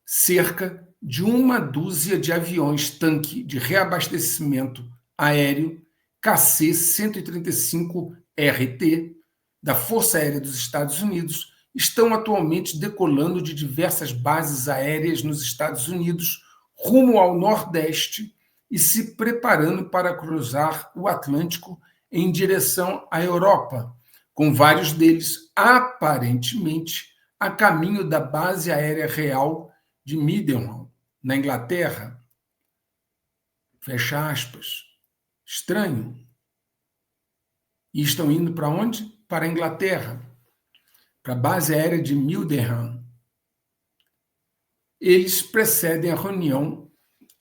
cerca de uma dúzia de aviões-tanque de reabastecimento aéreo KC-135RT da Força Aérea dos Estados Unidos estão atualmente decolando de diversas bases aéreas nos Estados Unidos rumo ao Nordeste e se preparando para cruzar o Atlântico em direção à Europa, com vários deles aparentemente a caminho da base aérea real de Middleham, na Inglaterra. Fecha aspas. Estranho. E estão indo para onde? Para a Inglaterra, para a base aérea de Middleham. Eles precedem a reunião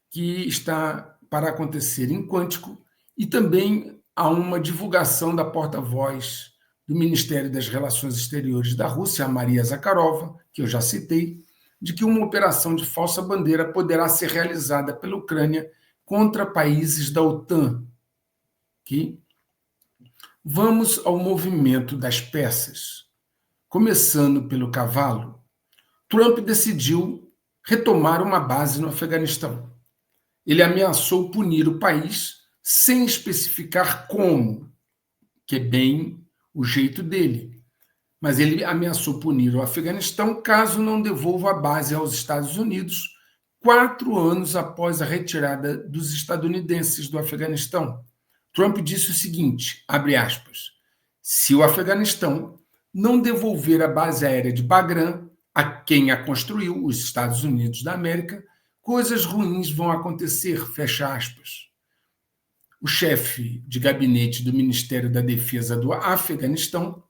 que está para acontecer em Quântico e também há uma divulgação da porta-voz do Ministério das Relações Exteriores da Rússia, a Maria Zakharova, que eu já citei, de que uma operação de falsa bandeira poderá ser realizada pela Ucrânia contra países da OTAN. Okay? Vamos ao movimento das peças. Começando pelo cavalo, Trump decidiu retomar uma base no Afeganistão. Ele ameaçou punir o país sem especificar como, que é bem o jeito dele. Mas ele ameaçou punir o Afeganistão caso não devolva a base aos Estados Unidos 4 anos após a retirada dos estadunidenses do Afeganistão. Trump disse o seguinte, abre aspas, se o Afeganistão não devolver a base aérea de Bagram a quem a construiu, os Estados Unidos da América, coisas ruins vão acontecer, fecha aspas. O chefe de gabinete do Ministério da Defesa do Afeganistão,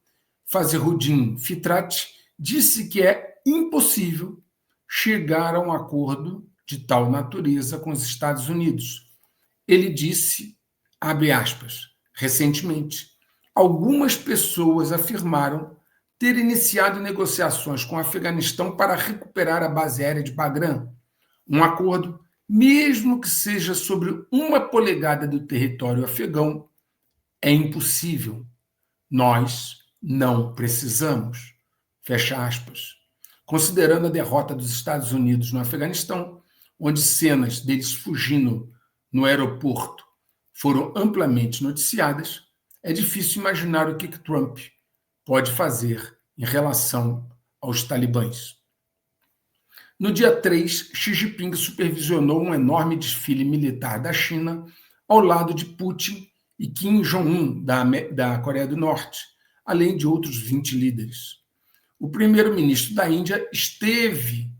Fazludin Fitrati, disse que é impossível chegar a um acordo de tal natureza com os Estados Unidos. Ele disse, abre aspas, recentemente, algumas pessoas afirmaram ter iniciado negociações com o Afeganistão para recuperar a base aérea de Bagram, um acordo, mesmo que seja sobre 1 polegada do território afegão, é impossível. Nós não precisamos, fecha aspas. Considerando a derrota dos Estados Unidos no Afeganistão, onde cenas deles fugindo no aeroporto foram amplamente noticiadas, é difícil imaginar o que Trump pode fazer em relação aos talibãs. No dia 3, Xi Jinping supervisionou um enorme desfile militar da China ao lado de Putin e Kim Jong-un, da Coreia do Norte, além de outros 20 líderes. O primeiro-ministro da Índia esteve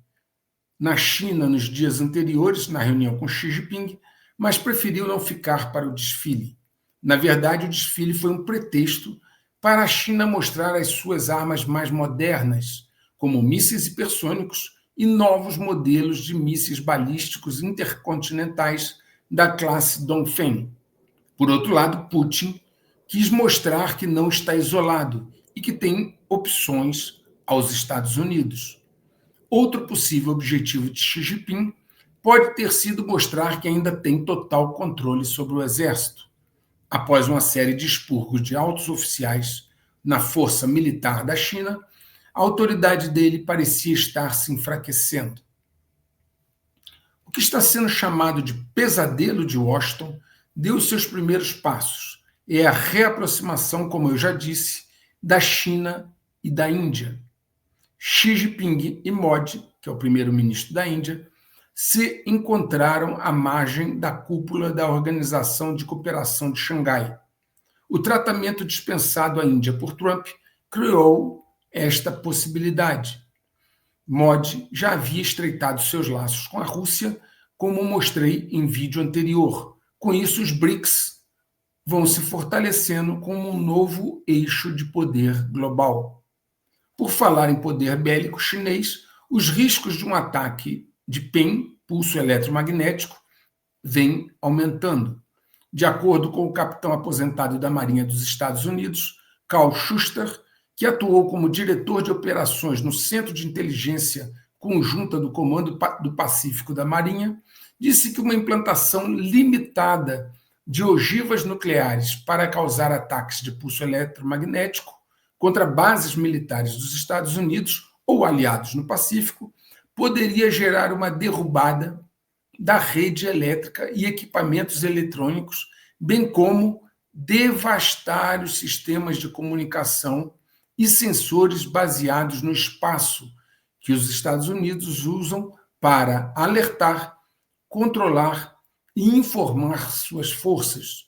na China nos dias anteriores, na reunião com Xi Jinping, mas preferiu não ficar para o desfile. Na verdade, o desfile foi um pretexto para a China mostrar as suas armas mais modernas, como mísseis hipersônicos e novos modelos de mísseis balísticos intercontinentais da classe Dongfeng. Por outro lado, Putin quis mostrar que não está isolado e que tem opções aos Estados Unidos. Outro possível objetivo de Xi Jinping pode ter sido mostrar que ainda tem total controle sobre o exército. Após uma série de expurgos de altos oficiais na força militar da China, a autoridade dele parecia estar se enfraquecendo. O que está sendo chamado de pesadelo de Washington deu seus primeiros passos. É a reaproximação, como eu já disse, da China e da Índia. Xi Jinping e Modi, que é o primeiro-ministro da Índia, se encontraram à margem da cúpula da Organização de Cooperação de Xangai. O tratamento dispensado à Índia por Trump criou esta possibilidade. Modi já havia estreitado seus laços com a Rússia, como mostrei em vídeo anterior. Com isso, os BRICS vão se fortalecendo como um novo eixo de poder global. Por falar em poder bélico chinês, os riscos de um ataque de PEM, pulso eletromagnético, vem aumentando. De acordo com o capitão aposentado da Marinha dos Estados Unidos, Carl Schuster, que atuou como diretor de operações no Centro de Inteligência Conjunta do Comando do Pacífico da Marinha, disse que uma implantação limitada de ogivas nucleares para causar ataques de pulso eletromagnético contra bases militares dos Estados Unidos ou aliados no Pacífico poderia gerar uma derrubada da rede elétrica e equipamentos eletrônicos, bem como devastar os sistemas de comunicação e sensores baseados no espaço que os Estados Unidos usam para alertar, controlar e informar suas forças,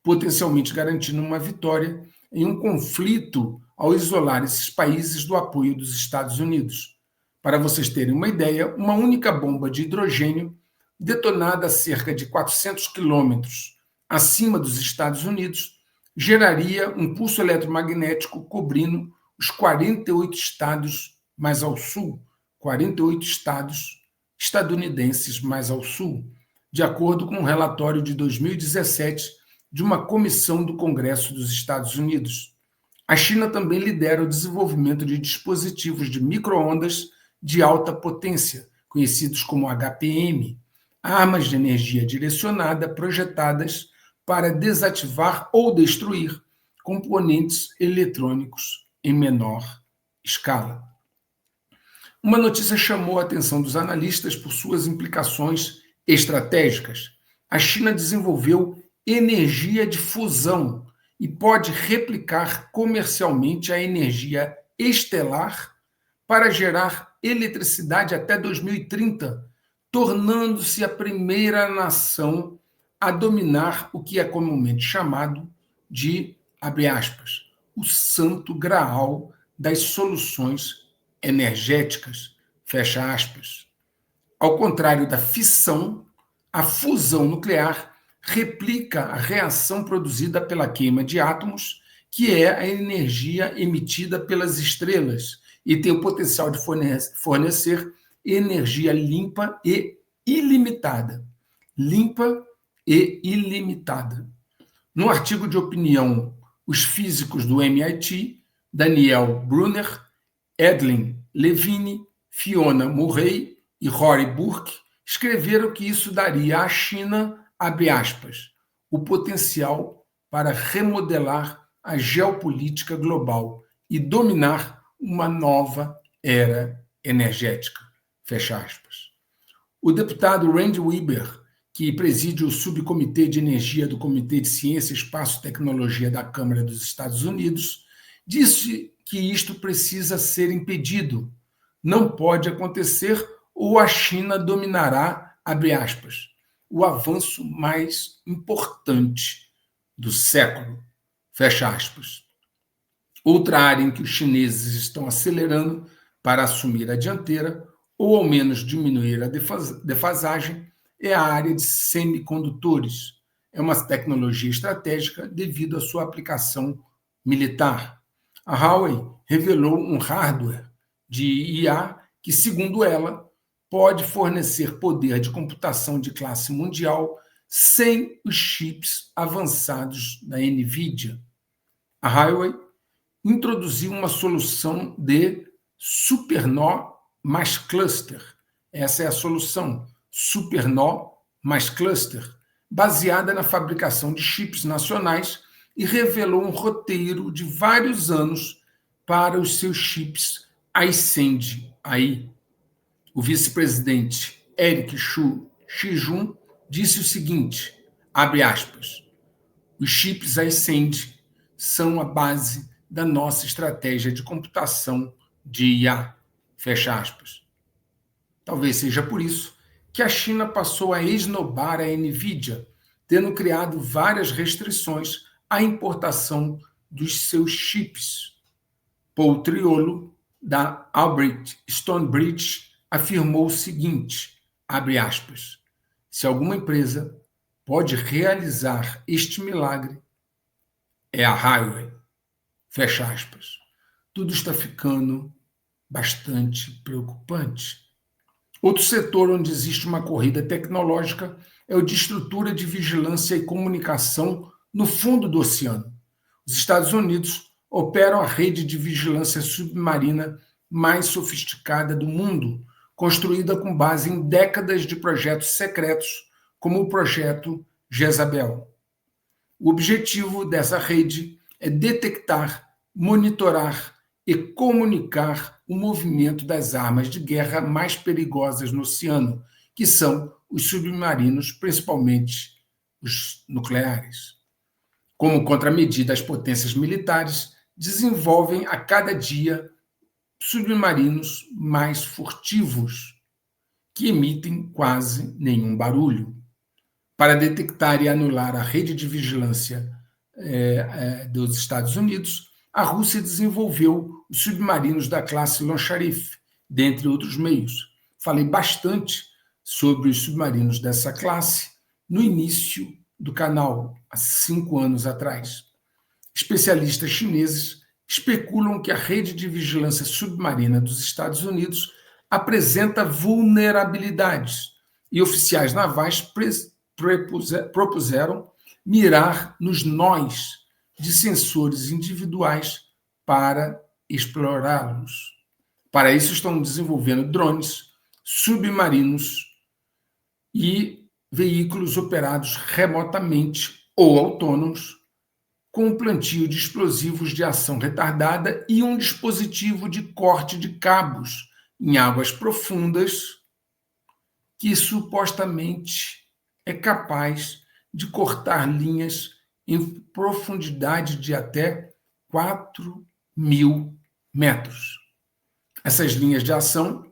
potencialmente garantindo uma vitória em um conflito ao isolar esses países do apoio dos Estados Unidos. Para vocês terem uma ideia, uma única bomba de hidrogênio detonada a cerca de 400 quilômetros acima dos Estados Unidos geraria um pulso eletromagnético cobrindo os 48 estados mais ao sul, 48 estados estadunidenses mais ao sul, de acordo com um relatório de 2017 de uma comissão do Congresso dos Estados Unidos. A China também lidera o desenvolvimento de dispositivos de micro-ondas de alta potência, conhecidos como HPM, armas de energia direcionada projetadas para desativar ou destruir componentes eletrônicos em menor escala. Uma notícia chamou a atenção dos analistas por suas implicações estratégicas. A China desenvolveu energia de fusão e pode replicar comercialmente a energia estelar para gerar eletricidade até 2030, tornando-se a primeira nação a dominar o que é comumente chamado de, abre aspas, o santo graal das soluções energéticas, fecha aspas. Ao contrário da fissão, a fusão nuclear replica a reação produzida pela queima de átomos, que é a energia emitida pelas estrelas e tem o potencial de fornecer energia limpa e ilimitada. Limpa e ilimitada. Num artigo de opinião, os físicos do MIT, Daniel Brunner, Edwin Levine, Fiona Murray e Rory Burke, escreveram que isso daria à China, abre aspas, o potencial para remodelar a geopolítica global e dominar uma nova era energética, fecha aspas. O deputado Randy Weber, que preside o Subcomitê de Energia do Comitê de Ciência, Espaço e Tecnologia da Câmara dos Estados Unidos, disse que isto precisa ser impedido. Não pode acontecer ou a China dominará, abre aspas, o avanço mais importante do século, fecha aspas. Outra área em que os chineses estão acelerando para assumir a dianteira, ou ao menos diminuir a defasagem, é a área de semicondutores. É uma tecnologia estratégica devido à sua aplicação militar. A Huawei revelou um hardware de IA que, segundo ela, pode fornecer poder de computação de classe mundial sem os chips avançados da NVIDIA. A Huawei introduziu uma solução de SuperNOR mais cluster. Essa é a solução, SuperNOR mais cluster, baseada na fabricação de chips nacionais e revelou um roteiro de vários anos para os seus chips Ascend AI. O vice-presidente Eric Xijun disse o seguinte, abre aspas, os chips Ascend são a base da nossa estratégia de computação de IA, fecha aspas. Talvez seja por isso que a China passou a esnobar a NVIDIA, tendo criado várias restrições à importação dos seus chips. Paul Triolo, da Albrecht Stonebridge, afirmou o seguinte, abre aspas, se alguma empresa pode realizar este milagre, é a Huawei, fecha aspas. Tudo está ficando bastante preocupante. Outro setor onde existe uma corrida tecnológica é o de estrutura de vigilância e comunicação no fundo do oceano. Os Estados Unidos operam a rede de vigilância submarina mais sofisticada do mundo, construída com base em décadas de projetos secretos, como o projeto Jezabel. O objetivo dessa rede é detectar, monitorar e comunicar o movimento das armas de guerra mais perigosas no oceano, que são os submarinos, principalmente os nucleares. Como contramedida, as potências militares desenvolvem a cada dia submarinos mais furtivos, que emitem quase nenhum barulho. Para detectar e anular a rede de vigilância dos Estados Unidos, a Rússia desenvolveu os submarinos da classe Long Sharif, dentre outros meios. Falei bastante sobre os submarinos dessa classe no início do canal, há 5 anos atrás. Especialistas chineses especulam que a rede de vigilância submarina dos Estados Unidos apresenta vulnerabilidades e oficiais navais propuseram mirar nos nós de sensores individuais para explorá-los. Para isso, estão desenvolvendo drones, submarinos e veículos operados remotamente ou autônomos, com um plantio de explosivos de ação retardada e um dispositivo de corte de cabos em águas profundas que supostamente é capaz de cortar linhas em profundidade de até 4.000 metros. Essas linhas de ação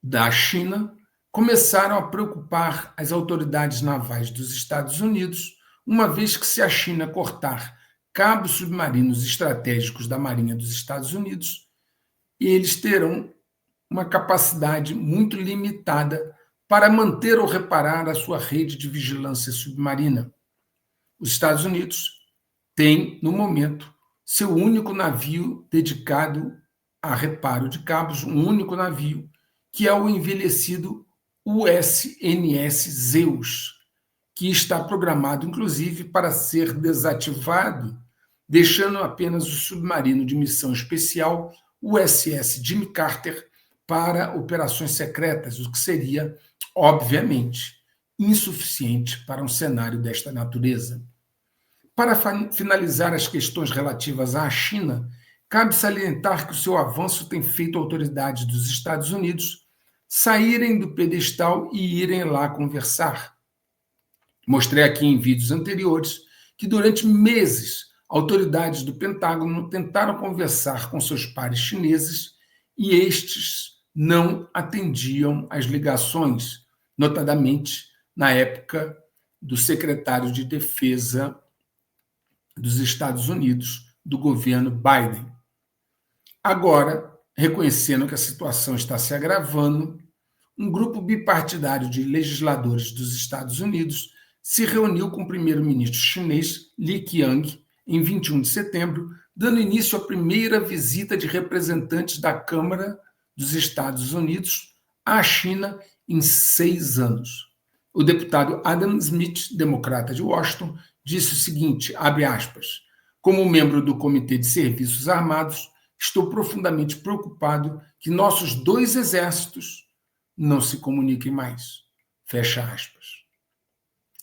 da China começaram a preocupar as autoridades navais dos Estados Unidos, uma vez que, se a China cortar cabos submarinos estratégicos da Marinha dos Estados Unidos, eles terão uma capacidade muito limitada para manter ou reparar a sua rede de vigilância submarina. Os Estados Unidos têm, no momento, seu único navio dedicado a reparo de cabos, um único navio, que é o envelhecido USNS Zeus, que está programado, inclusive, para ser desativado, deixando apenas o submarino de missão especial USS Jimmy Carter para operações secretas, o que seria, obviamente, insuficiente para um cenário desta natureza. Para finalizar as questões relativas à China, cabe salientar que o seu avanço tem feito autoridades dos Estados Unidos saírem do pedestal e irem lá conversar. Mostrei aqui em vídeos anteriores que durante meses autoridades do Pentágono tentaram conversar com seus pares chineses e estes não atendiam às ligações, notadamente na época do secretário de Defesa dos Estados Unidos, do governo Biden. Agora, reconhecendo que a situação está se agravando, um grupo bipartidário de legisladores dos Estados Unidos se reuniu com o primeiro-ministro chinês Li Qiang em 21 de setembro, dando início à primeira visita de representantes da Câmara dos Estados Unidos à China em 6 anos. O deputado Adam Smith, democrata de Washington, disse o seguinte, abre aspas, como membro do Comitê de Serviços Armados, estou profundamente preocupado que nossos 2 exércitos não se comuniquem mais. Fecha aspas.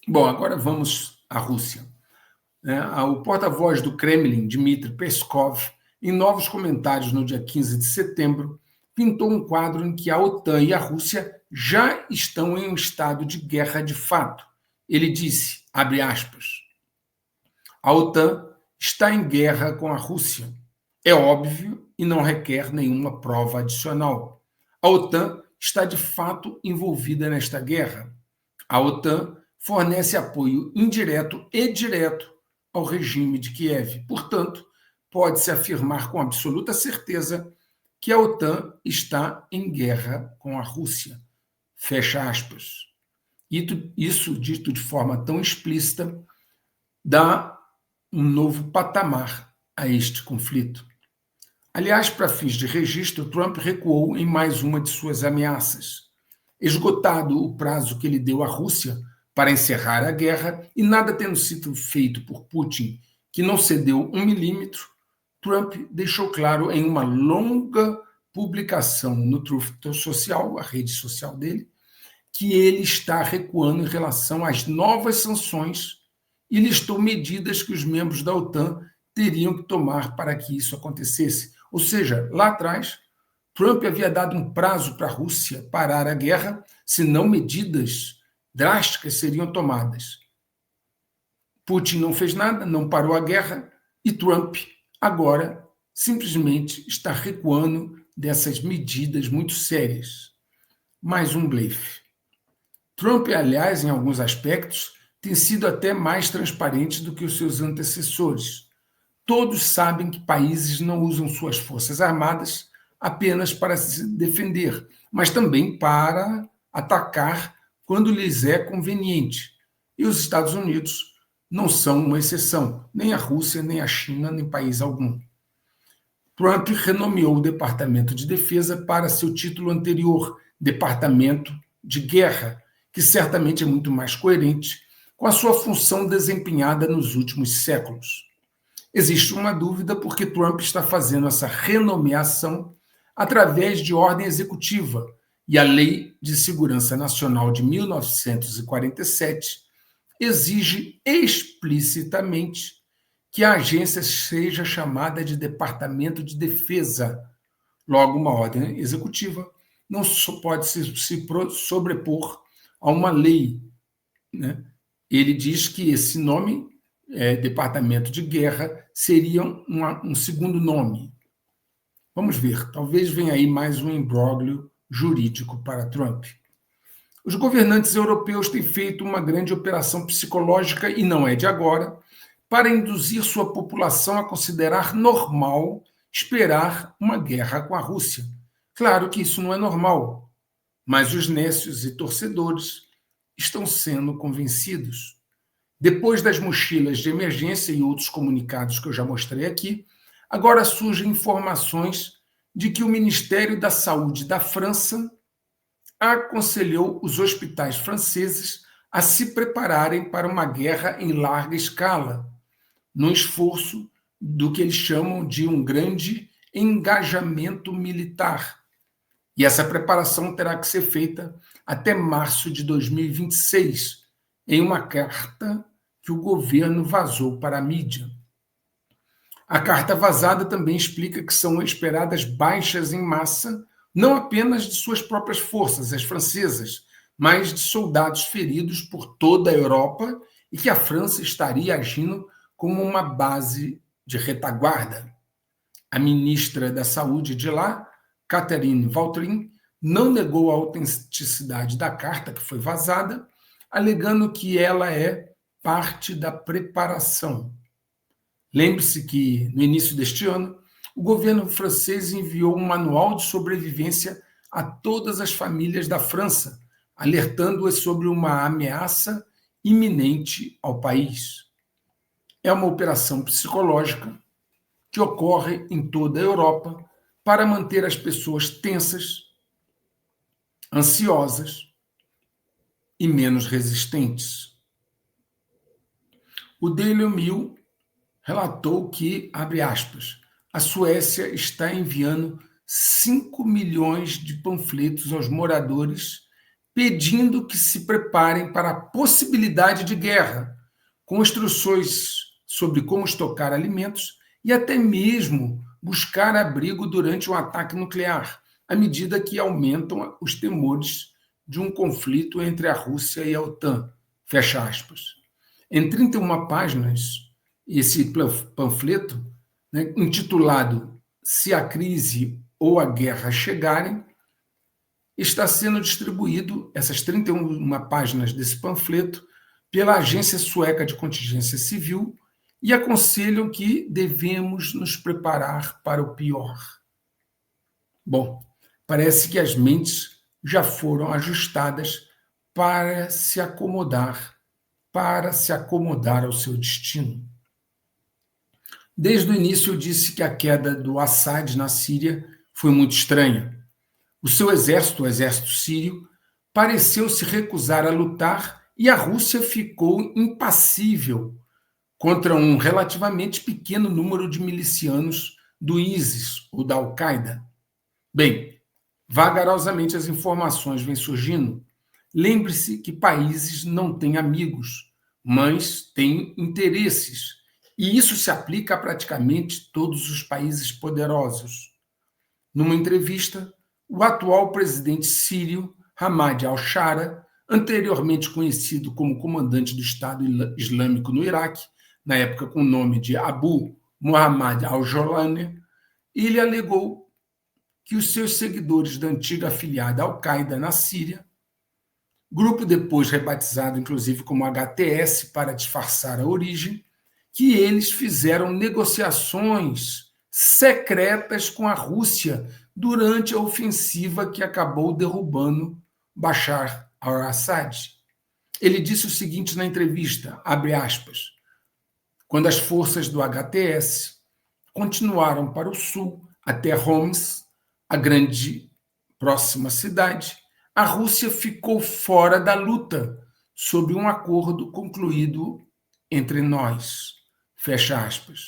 Bom, agora vamos à Rússia. O porta-voz do Kremlin, Dmitry Peskov, em novos comentários no dia 15 de setembro, pintou um quadro em que a OTAN e a Rússia já estão em um estado de guerra de fato. Ele disse, abre aspas, a OTAN está em guerra com a Rússia. É óbvio e não requer nenhuma prova adicional. A OTAN está de fato envolvida nesta guerra. A OTAN fornece apoio indireto e direto ao regime de Kiev. Portanto, pode-se afirmar com absoluta certeza que a OTAN está em guerra com a Rússia. Fecha aspas. Isso, dito de forma tão explícita, dá um novo patamar a este conflito. Aliás, para fins de registro, Trump recuou em mais uma de suas ameaças. Esgotado o prazo que ele deu à Rússia para encerrar a guerra e nada tendo sido feito por Putin, que não cedeu 1 milímetro, Trump deixou claro em uma longa publicação no Truth Social, a rede social dele, que ele está recuando em relação às novas sanções e listou medidas que os membros da OTAN teriam que tomar para que isso acontecesse. Ou seja, lá atrás, Trump havia dado um prazo para a Rússia parar a guerra, senão medidas drásticas seriam tomadas. Putin não fez nada, não parou a guerra, e Trump agora simplesmente está recuando dessas medidas muito sérias. Mais um blefe. Trump, aliás, em alguns aspectos, tem sido até mais transparente do que os seus antecessores. Todos sabem que países não usam suas forças armadas apenas para se defender, mas também para atacar quando lhes é conveniente. E os Estados Unidos não são uma exceção, nem a Rússia, nem a China, nem país algum. Trump renomeou o Departamento de Defesa para seu título anterior, Departamento de Guerra, que certamente é muito mais coerente com a sua função desempenhada nos últimos séculos. Existe uma dúvida porque Trump está fazendo essa renomeação através de ordem executiva, e a Lei de Segurança Nacional de 1947 exige explicitamente que a agência seja chamada de Departamento de Defesa. Logo, uma ordem executiva não pode se sobrepor a uma lei, né? Ele diz que esse nome, Departamento de Guerra, seria um segundo nome. Vamos ver, talvez venha aí mais um imbróglio jurídico para Trump. Os governantes europeus têm feito uma grande operação psicológica, e não é de agora, para induzir sua população a considerar normal esperar uma guerra com a Rússia. Claro que isso não é normal, mas os nécios e torcedores estão sendo convencidos. Depois das mochilas de emergência e outros comunicados que eu já mostrei aqui, agora surgem informações de que o Ministério da Saúde da França aconselhou os hospitais franceses a se prepararem para uma guerra em larga escala, no esforço do que eles chamam de um grande engajamento militar. E essa preparação terá que ser feita até março de 2026, em uma carta que o governo vazou para a mídia. A carta vazada também explica que são esperadas baixas em massa, não apenas de suas próprias forças, as francesas, mas de soldados feridos por toda a Europa, e que a França estaria agindo como uma base de retaguarda. A ministra da Saúde de lá, Catherine Vautrin, não negou a autenticidade da carta que foi vazada, alegando que ela é parte da preparação. Lembre-se que, no início deste ano, o governo francês enviou um manual de sobrevivência a todas as famílias da França, alertando-as sobre uma ameaça iminente ao país. É uma operação psicológica que ocorre em toda a Europa para manter as pessoas tensas, ansiosas e menos resistentes. O Daily Mail relatou que, abre aspas, a Suécia está enviando 5 milhões de panfletos aos moradores pedindo que se preparem para a possibilidade de guerra, com instruções sobre como estocar alimentos e até mesmo buscar abrigo durante um ataque nuclear, à medida que aumentam os temores de um conflito entre a Rússia e a OTAN. Fecha aspas. Em 31 páginas, esse panfleto, né, intitulado Se a crise ou a guerra chegarem, está sendo distribuído, essas 31 páginas desse panfleto, pela Agência Sueca de Contingência Civil, e aconselham que devemos nos preparar para o pior. Bom, parece que as mentes já foram ajustadas para se acomodar ao seu destino. Desde o início eu disse que a queda do Assad na Síria foi muito estranha. O seu exército, o exército sírio, pareceu se recusar a lutar e a Rússia ficou impassível contra um relativamente pequeno número de milicianos do ISIS ou da Al-Qaeda. Bem, vagarosamente as informações vêm surgindo. Lembre-se que países não têm amigos, mas têm interesses. E isso se aplica a praticamente todos os países poderosos. Numa entrevista, o atual presidente sírio, Ahmad al-Shara, anteriormente conhecido como comandante do Estado Islâmico no Iraque, na época com o nome de Abu Muhammad al-Jolani, ele alegou que os seus seguidores da antiga afiliada Al-Qaeda na Síria, grupo depois rebatizado inclusive como HTS para disfarçar a origem, que eles fizeram negociações secretas com a Rússia durante a ofensiva que acabou derrubando Bashar al-Assad. Ele disse o seguinte na entrevista, abre aspas, quando as forças do HTS continuaram para o sul até Homs, a grande próxima cidade, a Rússia ficou fora da luta sob um acordo concluído entre nós. Fecha aspas.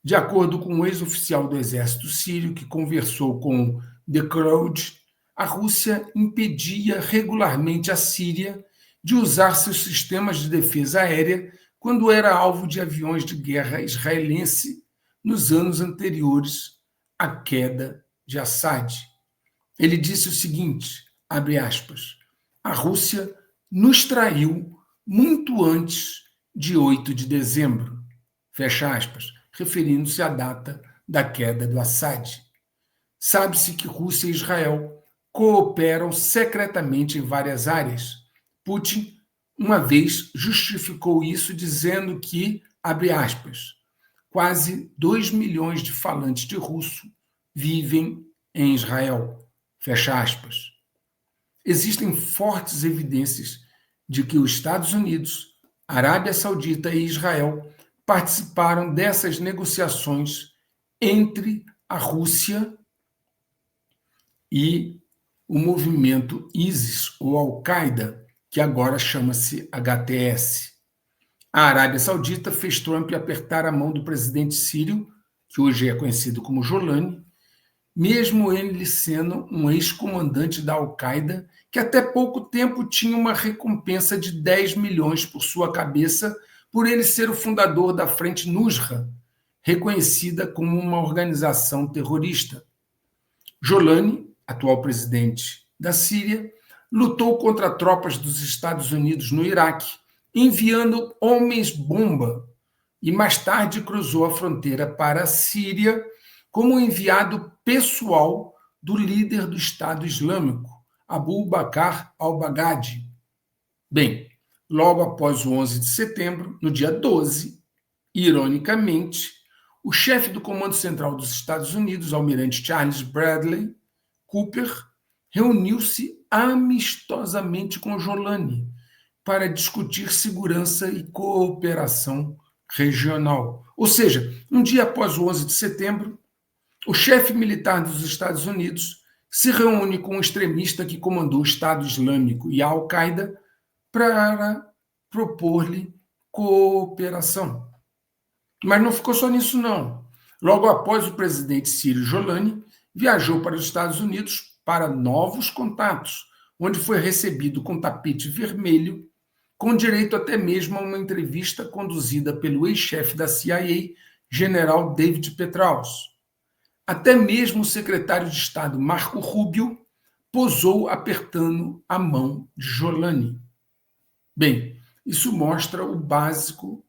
De acordo com um ex-oficial do exército sírio que conversou com The Crowd, a Rússia impedia regularmente a Síria de usar seus sistemas de defesa aérea quando era alvo de aviões de guerra israelense nos anos anteriores à queda de Assad. Ele disse o seguinte, abre aspas, a Rússia nos traiu muito antes de 8 de dezembro, fecha aspas, referindo-se à data da queda do Assad. Sabe-se que Rússia e Israel cooperam secretamente em várias áreas. Putin, uma vez, justificou isso dizendo que, abre aspas, quase 2 milhões de falantes de russo vivem em Israel, fecha aspas. Existem fortes evidências de que os Estados Unidos, Arábia Saudita e Israel participaram dessas negociações entre a Rússia e o movimento ISIS, ou Al-Qaeda, que agora chama-se HTS. A Arábia Saudita fez Trump apertar a mão do presidente sírio, que hoje é conhecido como Jolani, mesmo ele sendo um ex-comandante da Al-Qaeda, que até pouco tempo tinha uma recompensa de 10 milhões por sua cabeça, por ele ser o fundador da Frente Nusra, reconhecida como uma organização terrorista. Jolani, atual presidente da Síria, lutou contra tropas dos Estados Unidos no Iraque, enviando homens-bomba, e mais tarde cruzou a fronteira para a Síria como enviado pessoal do líder do Estado Islâmico, Abu Bakr al-Baghdadi. Bem, logo após o 11 de setembro, no dia 12, ironicamente, o chefe do Comando Central dos Estados Unidos, almirante Charles Bradley Cooper, reuniu-se amistosamente com Jolani para discutir segurança e cooperação regional. Ou seja, um dia após o 11 de setembro, o chefe militar dos Estados Unidos se reúne com um extremista que comandou o Estado Islâmico e a Al-Qaeda para propor-lhe cooperação. Mas não ficou só nisso, não. Logo após, o presidente sírio Jolani viajou para os Estados Unidos para novos contatos, onde foi recebido com tapete vermelho, com direito até mesmo a uma entrevista conduzida pelo ex-chefe da CIA, general David Petraeus. Até mesmo o secretário de Estado Marco Rubio posou apertando a mão de Jolani. Bem, isso mostra o básico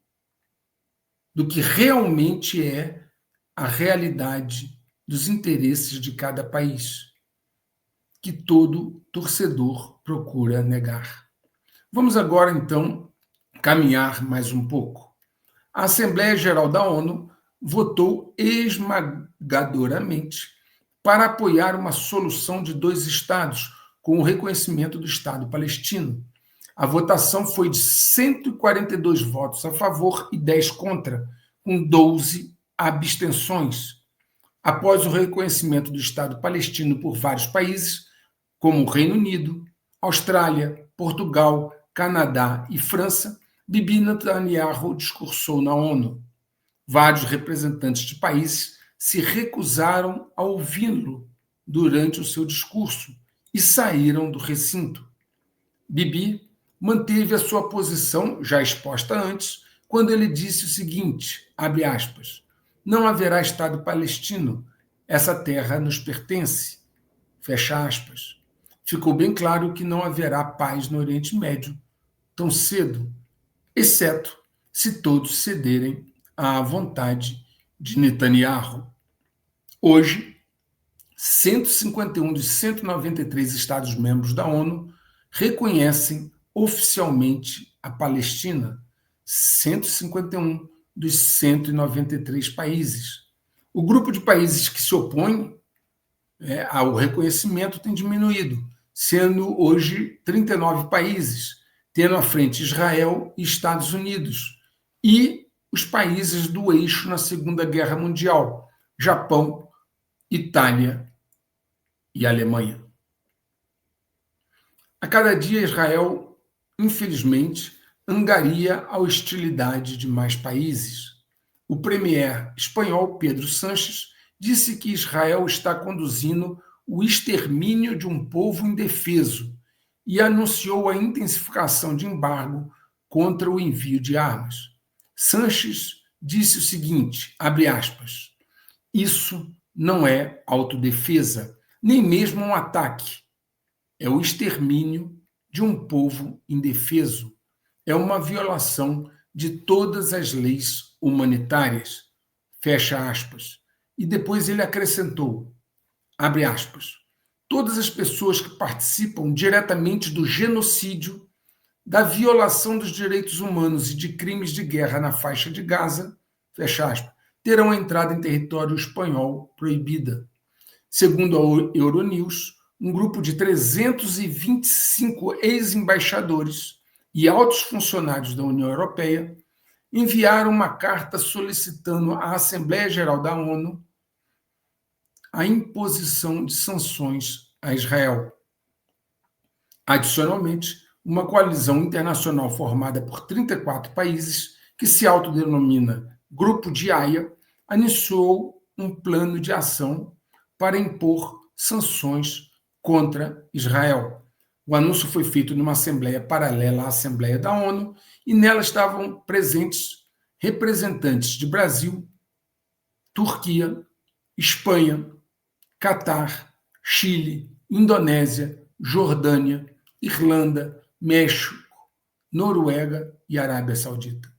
do que realmente é a realidade dos interesses de cada país, que todo torcedor procura negar. Vamos agora, então, caminhar mais um pouco. A Assembleia Geral da ONU votou esmagadoramente para apoiar uma solução de 2 estados, com o reconhecimento do Estado palestino. A votação foi de 142 votos a favor e 10 contra, com 12 abstenções. Após o reconhecimento do Estado palestino por vários países, como o Reino Unido, Austrália, Portugal, Canadá e França, Bibi Netanyahu discursou na ONU. Vários representantes de países se recusaram a ouvi-lo durante o seu discurso e saíram do recinto. Bibi manteve a sua posição, já exposta antes, quando ele disse o seguinte, abre aspas, não haverá Estado palestino, essa terra nos pertence, fecha aspas. Ficou bem claro que não haverá paz no Oriente Médio tão cedo, exceto se todos cederem à vontade de Netanyahu. Hoje, 151 dos 193 Estados-membros da ONU reconhecem oficialmente a Palestina, 151 dos 193 países. O grupo de países que se opõe ao reconhecimento tem diminuído, sendo hoje 39 países, tendo à frente Israel e Estados Unidos, e os países do eixo na Segunda Guerra Mundial, Japão, Itália e Alemanha. A cada dia, Israel, infelizmente, angaria a hostilidade de mais países. O premier espanhol Pedro Sánchez disse que Israel está conduzindo o extermínio de um povo indefeso e anunciou a intensificação de embargo contra o envio de armas. Sánchez disse o seguinte, abre aspas, isso não é autodefesa, nem mesmo um ataque. É o extermínio de um povo indefeso. É uma violação de todas as leis humanitárias. Fecha aspas. E depois ele acrescentou, abre aspas, todas as pessoas que participam diretamente do genocídio, da violação dos direitos humanos e de crimes de guerra na faixa de Gaza, fecha aspas, terão entrada em território espanhol proibida. Segundo a Euronews, um grupo de 325 ex-embaixadores e altos funcionários da União Europeia enviaram uma carta solicitando à Assembleia Geral da ONU a imposição de sanções a Israel. Adicionalmente, uma coalizão internacional formada por 34 países, que se autodenomina Grupo de Haia, anunciou um plano de ação para impor sanções contra Israel. O anúncio foi feito numa assembleia paralela à Assembleia da ONU e nela estavam presentes representantes de Brasil, Turquia, Espanha, Catar, Chile, Indonésia, Jordânia, Irlanda, México, Noruega e Arábia Saudita.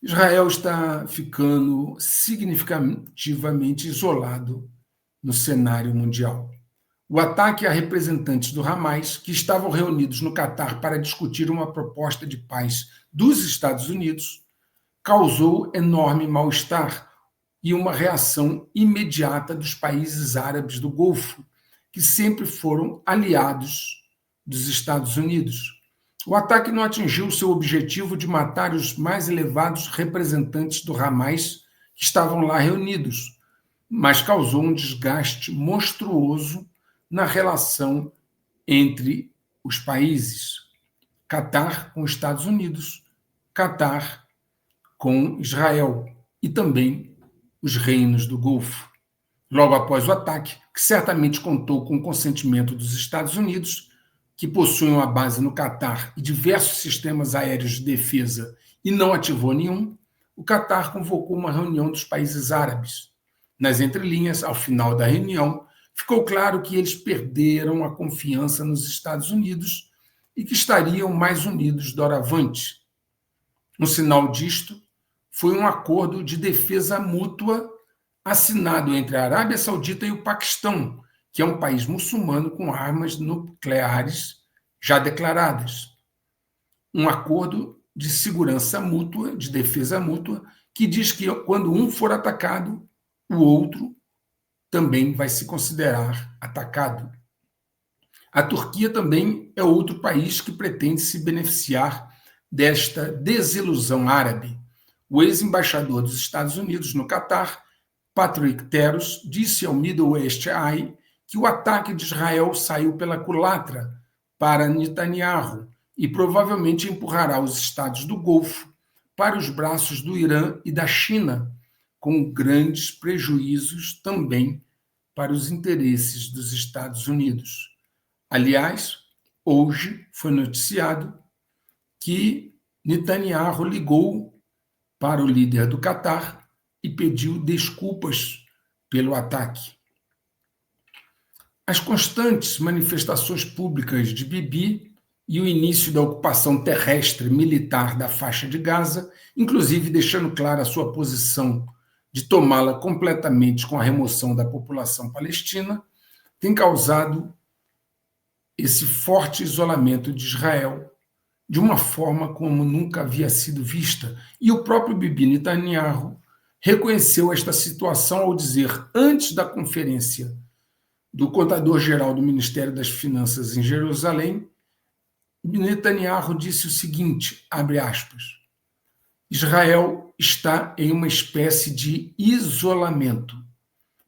Israel está ficando significativamente isolado no cenário mundial. O ataque a representantes do Hamas, que estavam reunidos no Catar para discutir uma proposta de paz dos Estados Unidos, causou enorme mal-estar e uma reação imediata dos países árabes do Golfo, que sempre foram aliados dos Estados Unidos. O ataque não atingiu seu objetivo de matar os mais elevados representantes do Hamas que estavam lá reunidos, mas causou um desgaste monstruoso na relação entre os países. Catar com os Estados Unidos, Catar com Israel e também os reinos do Golfo. Logo após o ataque, que certamente contou com o consentimento dos Estados Unidos, que possuem uma base no Catar e diversos sistemas aéreos de defesa e não ativou nenhum, o Catar convocou uma reunião dos países árabes. Nas entrelinhas, ao final da reunião, ficou claro que eles perderam a confiança nos Estados Unidos e que estariam mais unidos doravante. Um sinal disto foi um acordo de defesa mútua assinado entre a Arábia Saudita e o Paquistão, que é um país muçulmano com armas nucleares já declaradas. Um acordo de segurança mútua, de defesa mútua, que diz que quando um for atacado, o outro também vai se considerar atacado. A Turquia também é outro país que pretende se beneficiar desta desilusão árabe. O ex-embaixador dos Estados Unidos no Catar, Patrick Terros, disse ao Middle East Eye que o ataque de Israel saiu pela culatra para Netanyahu e provavelmente empurrará os estados do Golfo para os braços do Irã e da China, com grandes prejuízos também para os interesses dos Estados Unidos. Aliás, hoje foi noticiado que Netanyahu ligou para o líder do Catar e pediu desculpas pelo ataque. As constantes manifestações públicas de Bibi e o início da ocupação terrestre militar da faixa de Gaza, inclusive deixando clara a sua posição de tomá-la completamente com a remoção da população palestina, tem causado esse forte isolamento de Israel de uma forma como nunca havia sido vista. E o próprio Bibi Netanyahu reconheceu esta situação ao dizer, antes da conferência do contador-geral do Ministério das Finanças em Jerusalém, Netanyahu disse o seguinte, abre aspas, Israel está em uma espécie de isolamento.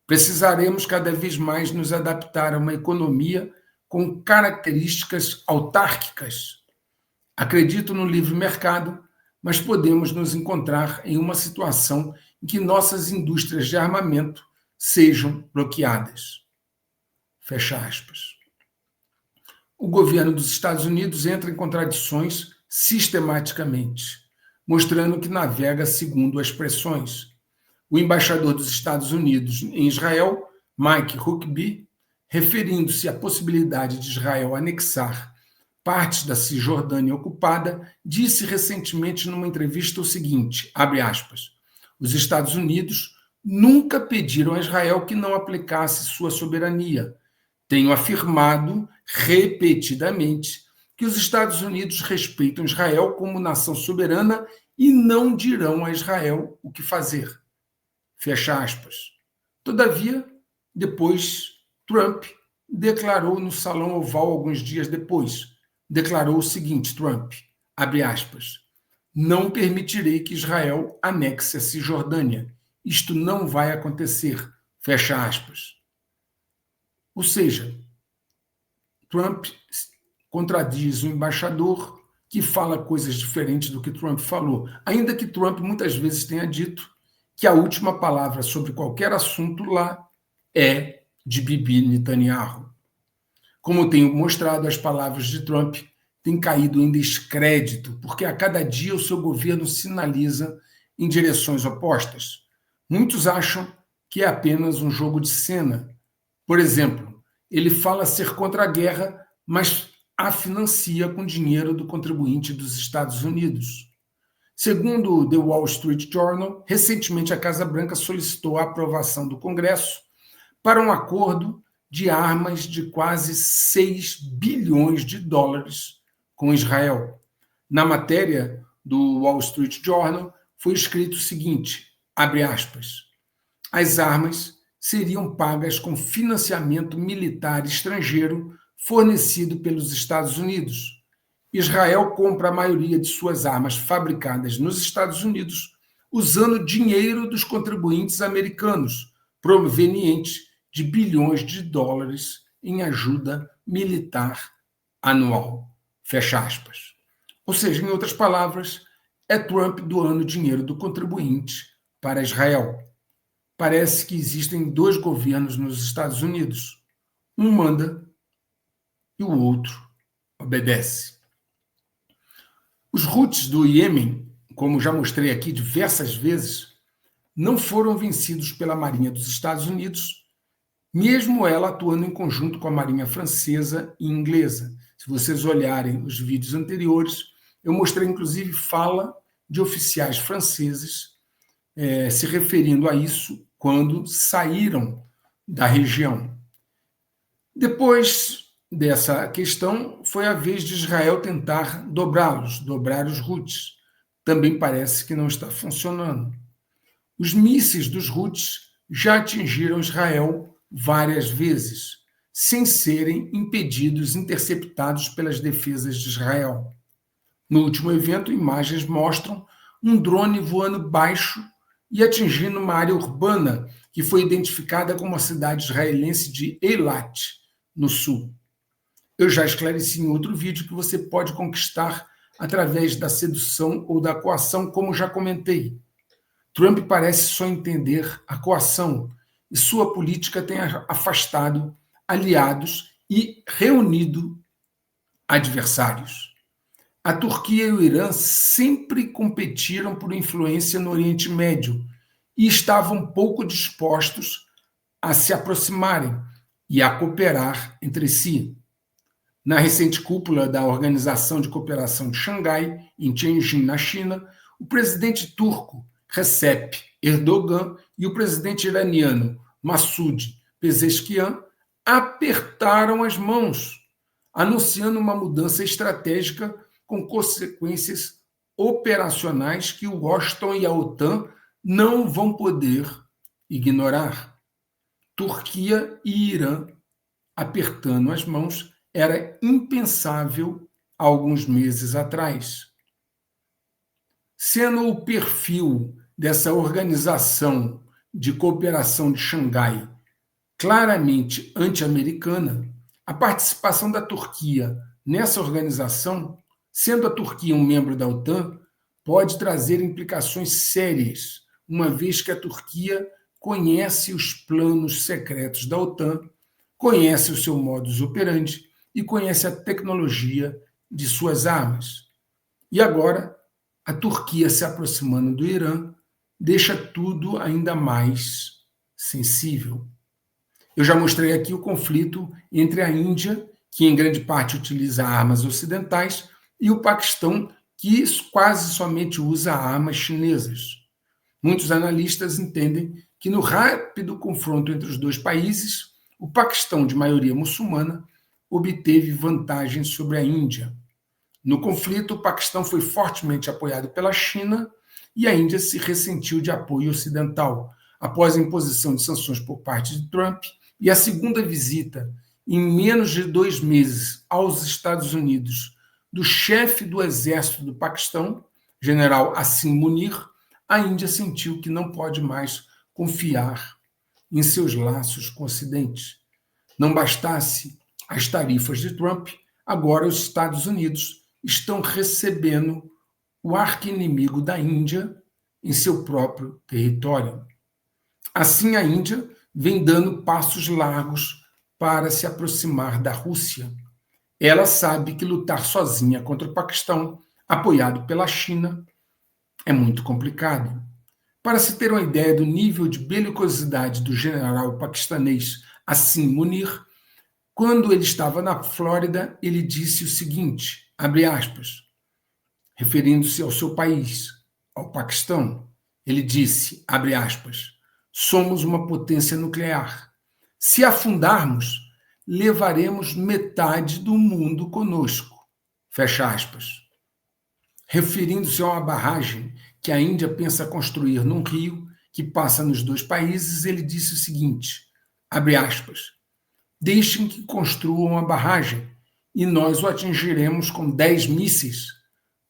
Precisaremos cada vez mais nos adaptar a uma economia com características autárquicas. Acredito no livre mercado, mas podemos nos encontrar em uma situação em que nossas indústrias de armamento sejam bloqueadas. Fecha aspas. O governo dos Estados Unidos entra em contradições sistematicamente, mostrando que navega segundo as pressões. O embaixador dos Estados Unidos em Israel, Mike Huckabee, referindo-se à possibilidade de Israel anexar partes da Cisjordânia ocupada, disse recentemente numa entrevista o seguinte, abre aspas, os Estados Unidos nunca pediram a Israel que não aplicasse sua soberania. Tenho afirmado repetidamente que os Estados Unidos respeitam Israel como nação soberana e não dirão a Israel o que fazer. Fecha aspas. Todavia, depois, Trump declarou no Salão Oval alguns dias depois, declarou o seguinte, Trump, abre aspas, não permitirei que Israel anexe a Cisjordânia. Isto não vai acontecer. Fecha aspas. Ou seja, Trump contradiz o embaixador que fala coisas diferentes do que Trump falou, ainda que Trump muitas vezes tenha dito que a última palavra sobre qualquer assunto lá é de Bibi Netanyahu. Como tenho mostrado, as palavras de Trump têm caído em descrédito, porque a cada dia o seu governo sinaliza em direções opostas. Muitos acham que é apenas um jogo de cena. Por exemplo, ele fala ser contra a guerra, mas a financia com dinheiro do contribuinte dos Estados Unidos. Segundo o The Wall Street Journal, recentemente a Casa Branca solicitou a aprovação do Congresso para um acordo de armas de quase 6 bilhões de dólares com Israel. Na matéria do Wall Street Journal foi escrito o seguinte, abre aspas, as armas seriam pagas com financiamento militar estrangeiro fornecido pelos Estados Unidos. Israel compra a maioria de suas armas fabricadas nos Estados Unidos usando dinheiro dos contribuintes americanos, proveniente de bilhões de dólares em ajuda militar anual. Fecha aspas. Ou seja, em outras palavras, é Trump doando dinheiro do contribuinte para Israel. Parece que existem dois governos nos Estados Unidos. Um manda e o outro obedece. Os Houthis do Iêmen, como já mostrei aqui diversas vezes, não foram vencidos pela Marinha dos Estados Unidos, mesmo ela atuando em conjunto com a Marinha francesa e inglesa. Se vocês olharem os vídeos anteriores, eu mostrei inclusive fala de oficiais franceses se referindo a isso quando saíram da região. Depois dessa questão, foi a vez de Israel tentar dobrar os Houthis. Também parece que não está funcionando. Os mísseis dos Houthis já atingiram Israel várias vezes, sem serem impedidos, interceptados pelas defesas de Israel. No último evento, imagens mostram um drone voando baixo e atingindo uma área urbana que foi identificada como a cidade israelense de Eilat, no sul. Eu já esclareci em outro vídeo que você pode conquistar através da sedução ou da coação, como já comentei. Trump parece só entender a coação e sua política tem afastado aliados e reunido adversários. A Turquia e o Irã sempre competiram por influência no Oriente Médio e estavam pouco dispostos a se aproximarem e a cooperar entre si. Na recente cúpula da Organização de Cooperação de Xangai, em Tianjin, na China, o presidente turco Recep Erdogan e o presidente iraniano Massoud Pezeshkian apertaram as mãos, anunciando uma mudança estratégica com consequências operacionais que o Washington e a OTAN não vão poder ignorar. Turquia e Irã apertando as mãos era impensável há alguns meses atrás. Sendo o perfil dessa organização de cooperação de Xangai claramente anti-americana, a participação da Turquia nessa organização, sendo a Turquia um membro da OTAN, pode trazer implicações sérias, uma vez que a Turquia conhece os planos secretos da OTAN, conhece o seu modus operandi e conhece a tecnologia de suas armas. E agora, a Turquia se aproximando do Irã deixa tudo ainda mais sensível. Eu já mostrei aqui o conflito entre a Índia, que em grande parte utiliza armas ocidentais, e o Paquistão, que quase somente usa armas chinesas. Muitos analistas entendem que no rápido confronto entre os dois países, o Paquistão, de maioria muçulmana, obteve vantagem sobre a Índia. No conflito, o Paquistão foi fortemente apoiado pela China e a Índia se ressentiu de apoio ocidental, após a imposição de sanções por parte de Trump e a segunda visita, em menos de 2 meses, aos Estados Unidos, do chefe do exército do Paquistão, general Asim Munir, a Índia sentiu que não pode mais confiar em seus laços com o Ocidente. Não bastasse as tarifas de Trump, agora os Estados Unidos estão recebendo o arqui-inimigo da Índia em seu próprio território. Assim, a Índia vem dando passos largos para se aproximar da Rússia. Ela sabe que lutar sozinha contra o Paquistão, apoiado pela China, é muito complicado. Para se ter uma ideia do nível de belicosidade do general paquistanês Asim Munir, quando ele estava na Flórida, ele disse o seguinte, abre aspas, referindo-se ao seu país, ao Paquistão, ele disse, abre aspas, somos uma potência nuclear. Se afundarmos, levaremos metade do mundo conosco. Fecha aspas. Referindo-se a uma barragem que a Índia pensa construir num rio que passa nos dois países, ele disse o seguinte, abre aspas, deixem que construam a barragem e nós o atingiremos com 10 mísseis.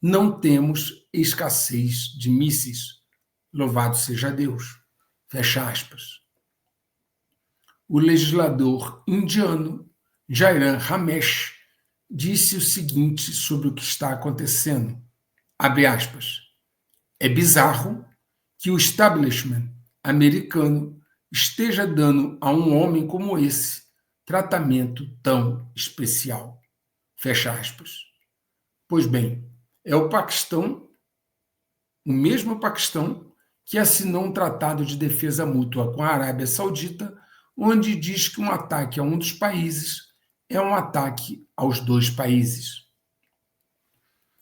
Não temos escassez de mísseis. Louvado seja Deus. Fecha aspas. O legislador indiano Jairam Ramesh disse o seguinte sobre o que está acontecendo. Abre aspas. É bizarro que o establishment americano esteja dando a um homem como esse tratamento tão especial. Fecha aspas. Pois bem, é o Paquistão, o mesmo Paquistão, que assinou um tratado de defesa mútua com a Arábia Saudita, onde diz que um ataque a um dos países é um ataque aos dois países.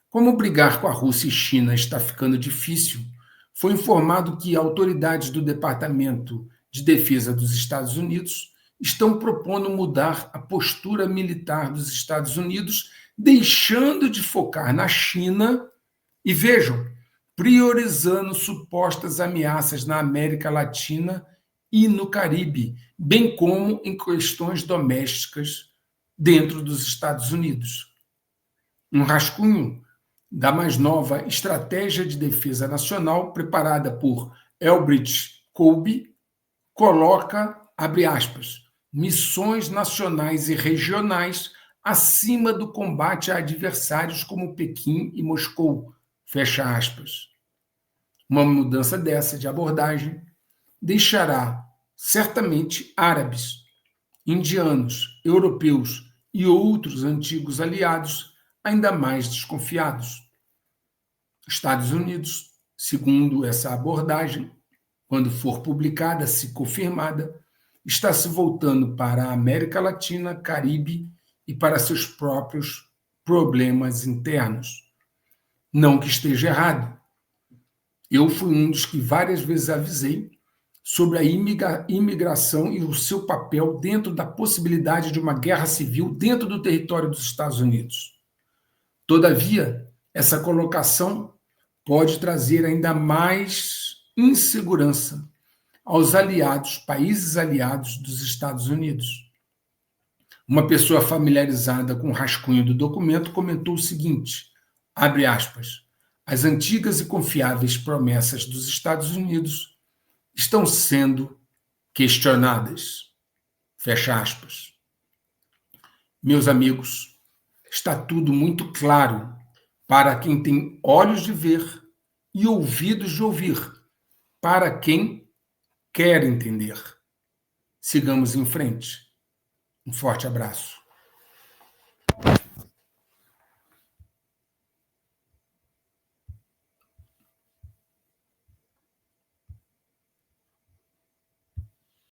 Como brigar com a Rússia e China está ficando difícil, foi informado que autoridades do Departamento de Defesa dos Estados Unidos estão propondo mudar a postura militar dos Estados Unidos, deixando de focar na China e, vejam, priorizando supostas ameaças na América Latina e no Caribe, bem como em questões domésticas dentro dos Estados Unidos. Um rascunho da mais nova Estratégia de Defesa Nacional, preparada por Elbridge Colby, coloca, abre aspas, missões nacionais e regionais acima do combate a adversários como Pequim e Moscou, fecha aspas. Uma mudança dessa de abordagem deixará certamente árabes, indianos, europeus e outros antigos aliados ainda mais desconfiados. Estados Unidos, segundo essa abordagem, quando for publicada, se confirmada, está se voltando para a América Latina, Caribe e para seus próprios problemas internos. Não que esteja errado. Eu fui um dos que várias vezes avisei sobre a imigração e o seu papel dentro da possibilidade de uma guerra civil dentro do território dos Estados Unidos. Todavia, essa colocação pode trazer ainda mais insegurança aos aliados, países aliados dos Estados Unidos. Uma pessoa familiarizada com o rascunho do documento comentou o seguinte, abre aspas, as antigas e confiáveis promessas dos Estados Unidos estão sendo questionadas, fecha aspas. Meus amigos, está tudo muito claro para quem tem olhos de ver e ouvidos de ouvir, para quem quer entender. Sigamos em frente. Um forte abraço.